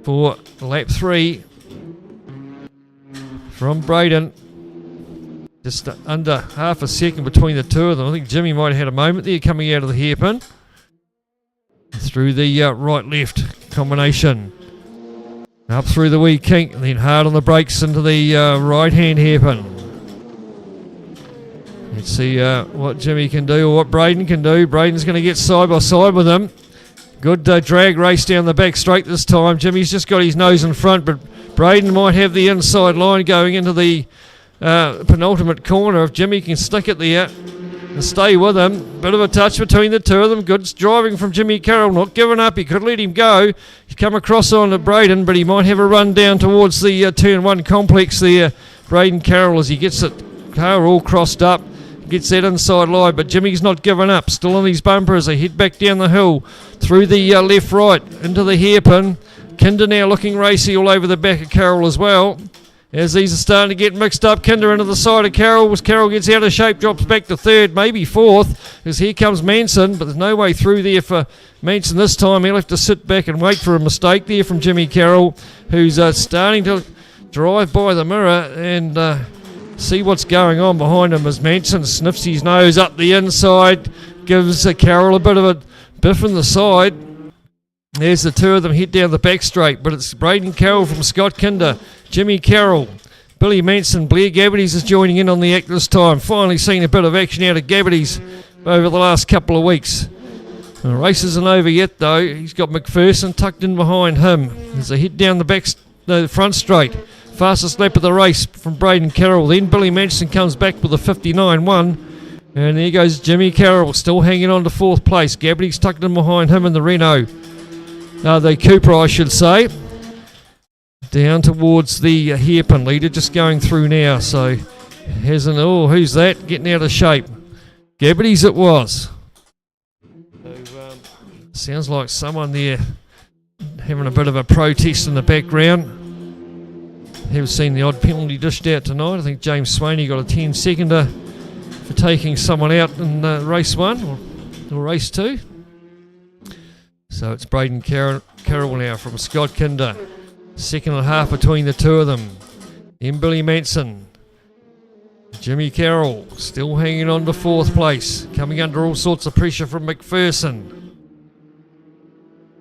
for lap 3 from Braden. Just under half a second between the two of them. I think Jimmy might have had a moment there coming out of the hairpin through the right-left combination. Up through the wee kink and then hard on the brakes into the right-hand hairpin. Let's see what Jimmy can do or what Braden can do. Braden's going to get side by side with him. Good drag race down the back straight this time. Jimmy's just got his nose in front, but Braden might have the inside line going into the penultimate corner. If Jimmy can stick it there and stay with him. Bit of a touch between the two of them. Good driving from Jimmy Carroll, not giving up. He could let him go. He's come across on to Braden, but he might have a run down towards the turn 1 complex there. Braden Carroll, as he gets the car all crossed up, gets that inside line, but Jimmy's not giving up. Still on his bumper as they head back down the hill through the left-right into the hairpin. Kinder now looking racy all over the back of Carroll as well. As these are starting to get mixed up, Kinder into the side of Carroll. As Carroll gets out of shape, drops back to third, maybe fourth. As here comes Manson, but there's no way through there for Manson this time. He'll have to sit back and wait for a mistake there from Jimmy Carroll, who's starting to drive by the mirror and see what's going on behind him as Manson sniffs his nose up the inside, gives Carroll a bit of a biff in the side. There's the two of them hit down the back straight, but it's Braden Carroll from Scott Kinder, Jimmy Carroll, Billy Manson. Blair Gabbities is joining in on the act this time. Finally seen a bit of action out of Gabbities over the last couple of weeks. The race isn't over yet though. He's got McPherson tucked in behind him. There's a hit down the front straight. Fastest lap of the race from Braden Carroll. Then Billy Manson comes back with a 59.1. And there goes Jimmy Carroll, still hanging on to fourth place. Gabbities tucked in behind him in the Renault. The Cooper, I should say. Down towards the hairpin leader, just going through now. So, who's that? Getting out of shape. Gabbities it was. So, sounds like someone there having a bit of a protest in the background. Haven't seen the odd penalty dished out tonight. I think James Swaney got a 10-seconder for taking someone out in race 1 or race 2. So it's Braden Carroll now from Scott Kinder. Second and a half between the two of them. Then Billy Manson. Jimmy Carroll still hanging on to fourth place. Coming under all sorts of pressure from McPherson.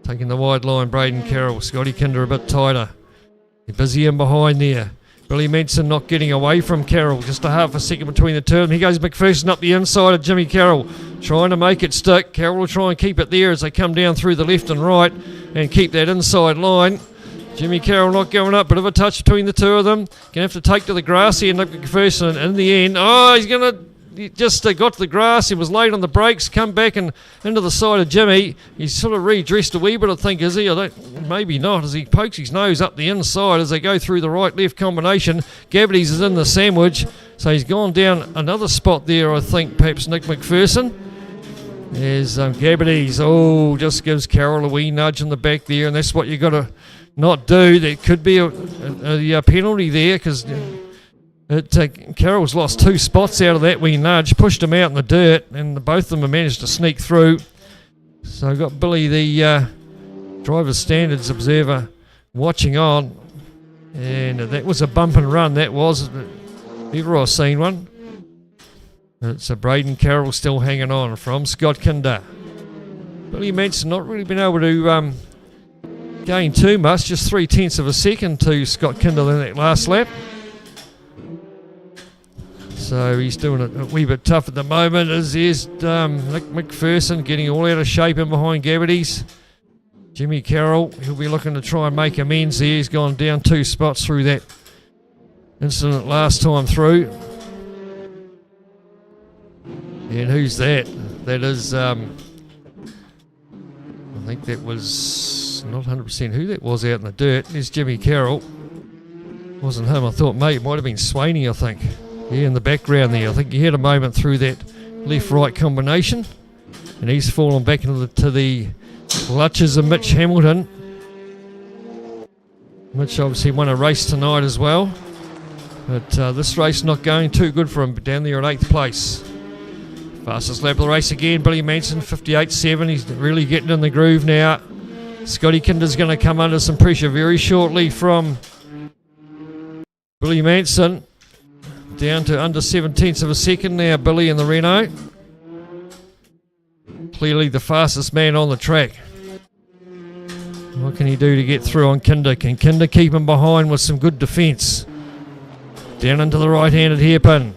Taking the wide line, Braden Carroll. Scotty Kinder a bit tighter. They're busy in behind there. Billy Manson not getting away from Carroll. Just a half a second between the two of them. Here goes McPherson up the inside of Jimmy Carroll. Trying to make it stick. Carroll will try and keep it there as they come down through the left and right and keep that inside line. Jimmy Carroll not going up. Bit of a touch between the two of them. Going to have to take to the grass here. McPherson in the end. He just got to the grass. He was late on the brakes. Come back and into the side of Jimmy. He's sort of redressed a wee bit, I think, is he? Maybe not, as he pokes his nose up the inside as they go through the right-left combination. Gabbities is in the sandwich, so he's gone down another spot there, I think, perhaps Nick McPherson. There's Gabbities. Just gives Carroll a wee nudge in the back there, and that's what you got to not do. There could be a penalty there because Carroll's lost 2 spots out of that wee nudge, pushed him out in the dirt, and both of them have managed to sneak through. So I've got Billy, the driver's standards observer, watching on, and that was a bump and run. That was, if ever I've seen one. It's a Braden Carroll still hanging on from Scott Kinder. Billy Manson not really been able to gain too much, just 0.3 of a second to Scott Kinder in that last lap. So he's doing it a wee bit tough at the moment, as is Nick McPherson getting all out of shape in behind Gabbities. Jimmy Carroll, he'll be looking to try and make amends there. He's gone down 2 spots through that incident last time through. And who's that? That is, I think that was not 100% who that was out in the dirt. There's Jimmy Carroll. Wasn't him, I thought, mate, it might have been Swaney, I think. Yeah, in the background there. I think he had a moment through that left-right combination. And he's fallen back into the clutches of Mitch Hamilton. Mitch obviously won a race tonight as well. But this race not going too good for him down there at 8th place. Fastest lap of the race again, Billy Manson, 58.7. He's really getting in the groove now. Scotty Kinder's going to come under some pressure very shortly from Billy Manson. Down to under 0.7 of a second now, Billy in the Renault. Clearly the fastest man on the track. What can he do to get through on Kinder? Can Kinder keep him behind with some good defence? Down into the right-handed hairpin.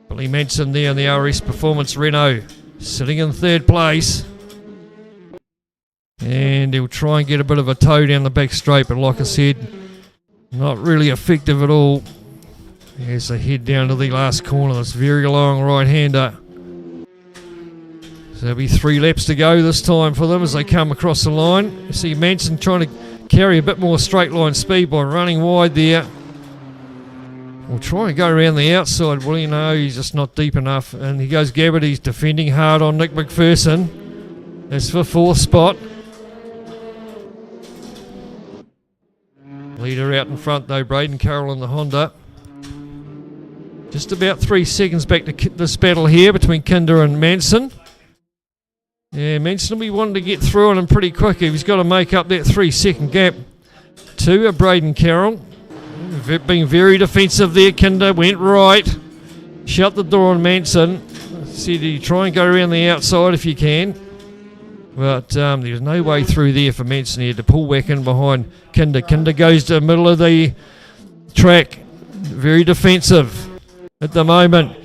Billy Manson there in the RS Performance Renault, sitting in 3rd place. And he'll try and get a bit of a toe down the back straight, but like I said, not really effective at all. As they head down to the last corner, this very long right-hander. So there'll be 3 laps to go this time for them as they come across the line. You see Manson trying to carry a bit more straight line speed by running wide there. We'll try and go around the outside. Well, he's just not deep enough. And he goes Gabbities defending hard on Nick McPherson. That's for 4th spot. Leader out in front though, Braden Carroll in the Honda. Just about 3 seconds back to this battle here between Kinder and Manson. Yeah, Manson will be wanting to get through on him pretty quick. He's got to make up that 3-second gap to Braden Carroll. Being very defensive there, Kinder went right. Shut the door on Manson. Said you try and go around the outside if you can. But there's no way through there for Manson. He had to pull back in behind Kinder. Kinder goes to the middle of the track. Very defensive at the moment.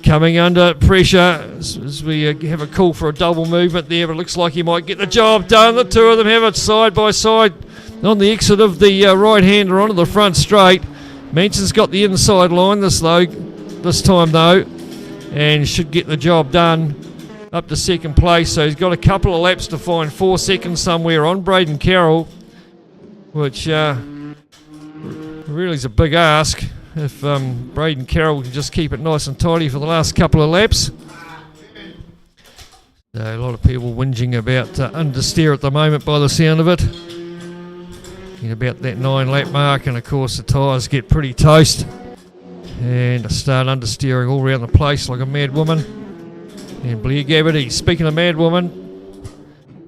Coming under pressure as we have a call for a double movement there, but it looks like he might get the job done. The two of them have it side by side on the exit of the right-hander onto the front straight. Manson's got the inside line this time though, and should get the job done up to second place. So he's got a couple of laps to find 4 seconds somewhere on Braden Carroll, which really is a big ask. If Braden Carroll can just keep it nice and tidy for the last couple of laps. A lot of people whinging about understeer at the moment by the sound of it. In about that 9 lap mark, and of course the tyres get pretty toast and start understeering all around the place like a mad woman. And Blair Gabbarty, speaking of mad woman,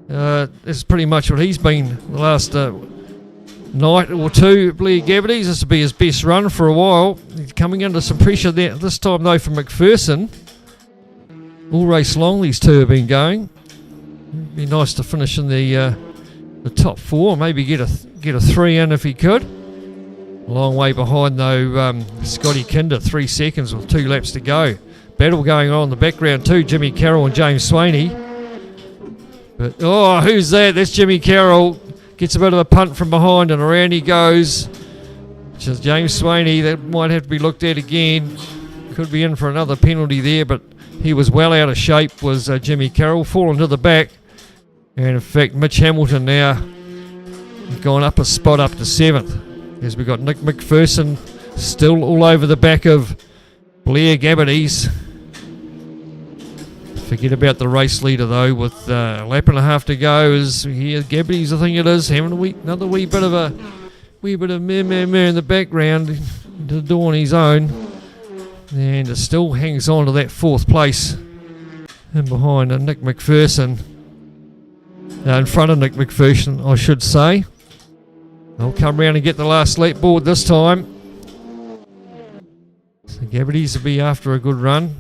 that's pretty much what he's been the last night or two. Blair Gabbarty, this will be his best run for a while. He's coming under some pressure there this time though from McPherson. All race long these two have been going. It'd be nice to finish in the top 4, maybe get a 3 in if he could. A long way behind though, Scotty Kinder, 3 seconds with 2 laps to go. Battle going on in the background too, Jimmy Carroll and James Swaney. But oh, who's that? That's Jimmy Carroll. Gets a bit of a punt from behind and around he goes. Just James Swaney, that might have to be looked at again. Could be in for another penalty there, but he was well out of shape, was Jimmy Carroll, fallen to the back. And in fact, Mitch Hamilton now gone up a spot up to 7th. As we've got Nick McPherson still all over the back of Blair Gabbarty's. Forget about the race leader though, with a lap and a half to go. Is here Gabbarty's, I think it is, having another wee bit of meh in the background to do on his own, and it still hangs on to that 4th place and behind Nick McPherson, in front of Nick McPherson I should say. They'll come round and get the last lap board this time. So Gabbarty's will be after a good run.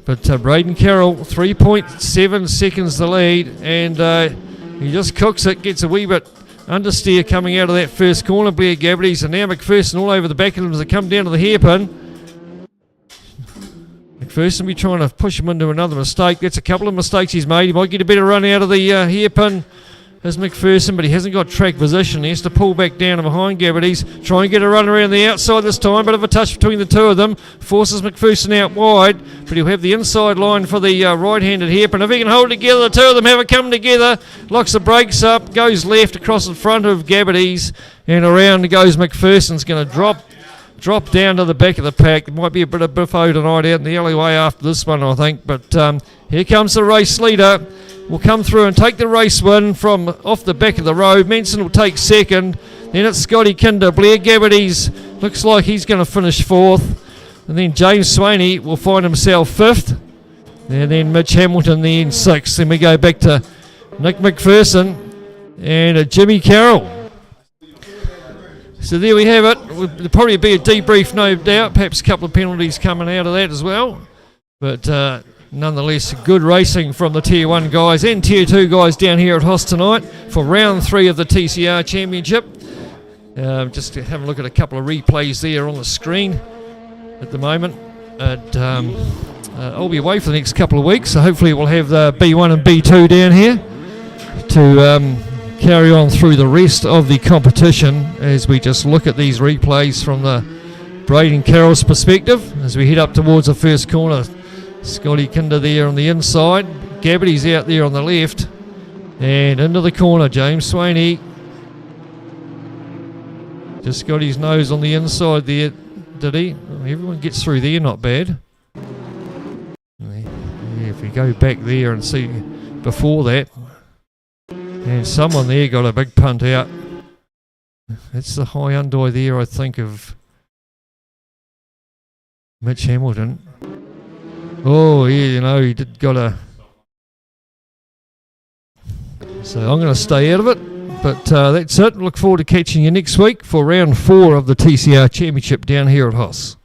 But Braden Carroll, 3.7 seconds the lead, and he just cooks it, gets a wee bit understeer coming out of that first corner. Blair Gabbarty's, and now McPherson all over the back of him as they come down to the hairpin. McPherson will be trying to push him into another mistake. That's a couple of mistakes he's made. He might get a better run out of the hairpin as McPherson, but he hasn't got track position. He has to pull back down and behind Gabbarty's. Try and get a run around the outside this time. Bit of a touch between the two of them. Forces McPherson out wide, but he'll have the inside line for the right-handed hairpin. If he can hold it together, the two of them have it come together. Locks the brakes up, goes left across in front of Gabbarty's, and around goes McPherson's going to drop down to the back of the pack. There might be a bit of biffo tonight out in the alleyway after this one, I think. But here comes the race leader. Will come through and take the race win from off the back of the road. Manson will take 2nd. Then it's Scotty Kinder. Blair Gabbarty's looks like he's going to finish 4th. And then James Swaney will find himself 5th. And then Mitch Hamilton then 6th. Then we go back to Nick McPherson and Jimmy Carroll. So there we have it. There'll probably be a debrief, no doubt. Perhaps a couple of penalties coming out of that as well. But nonetheless, good racing from the Tier 1 guys and Tier 2 guys down here at HOSS tonight for round 3 of the TCR Championship. Just to have a look at a couple of replays there on the screen at the moment. I'll be away for the next couple of weeks, so hopefully we'll have the B1 and B2 down here to carry on through the rest of the competition as we just look at these replays from the Braden Carroll's perspective as we head up towards the first corner. Scotty Kinder there on the inside, Gabbarty's out there on the left, and into the corner James Swaney. Just got his nose on the inside there, did he? Everyone gets through there, not bad. Yeah, if we go back there and see before that, and someone there got a big punt out. That's the Hyundai there, I think, of Mitch Hamilton. Oh, yeah, you know, he did got a... So I'm going to stay out of it. But that's it. Look forward to catching you next week for round 4 of the TCR Championship down here at HOSS.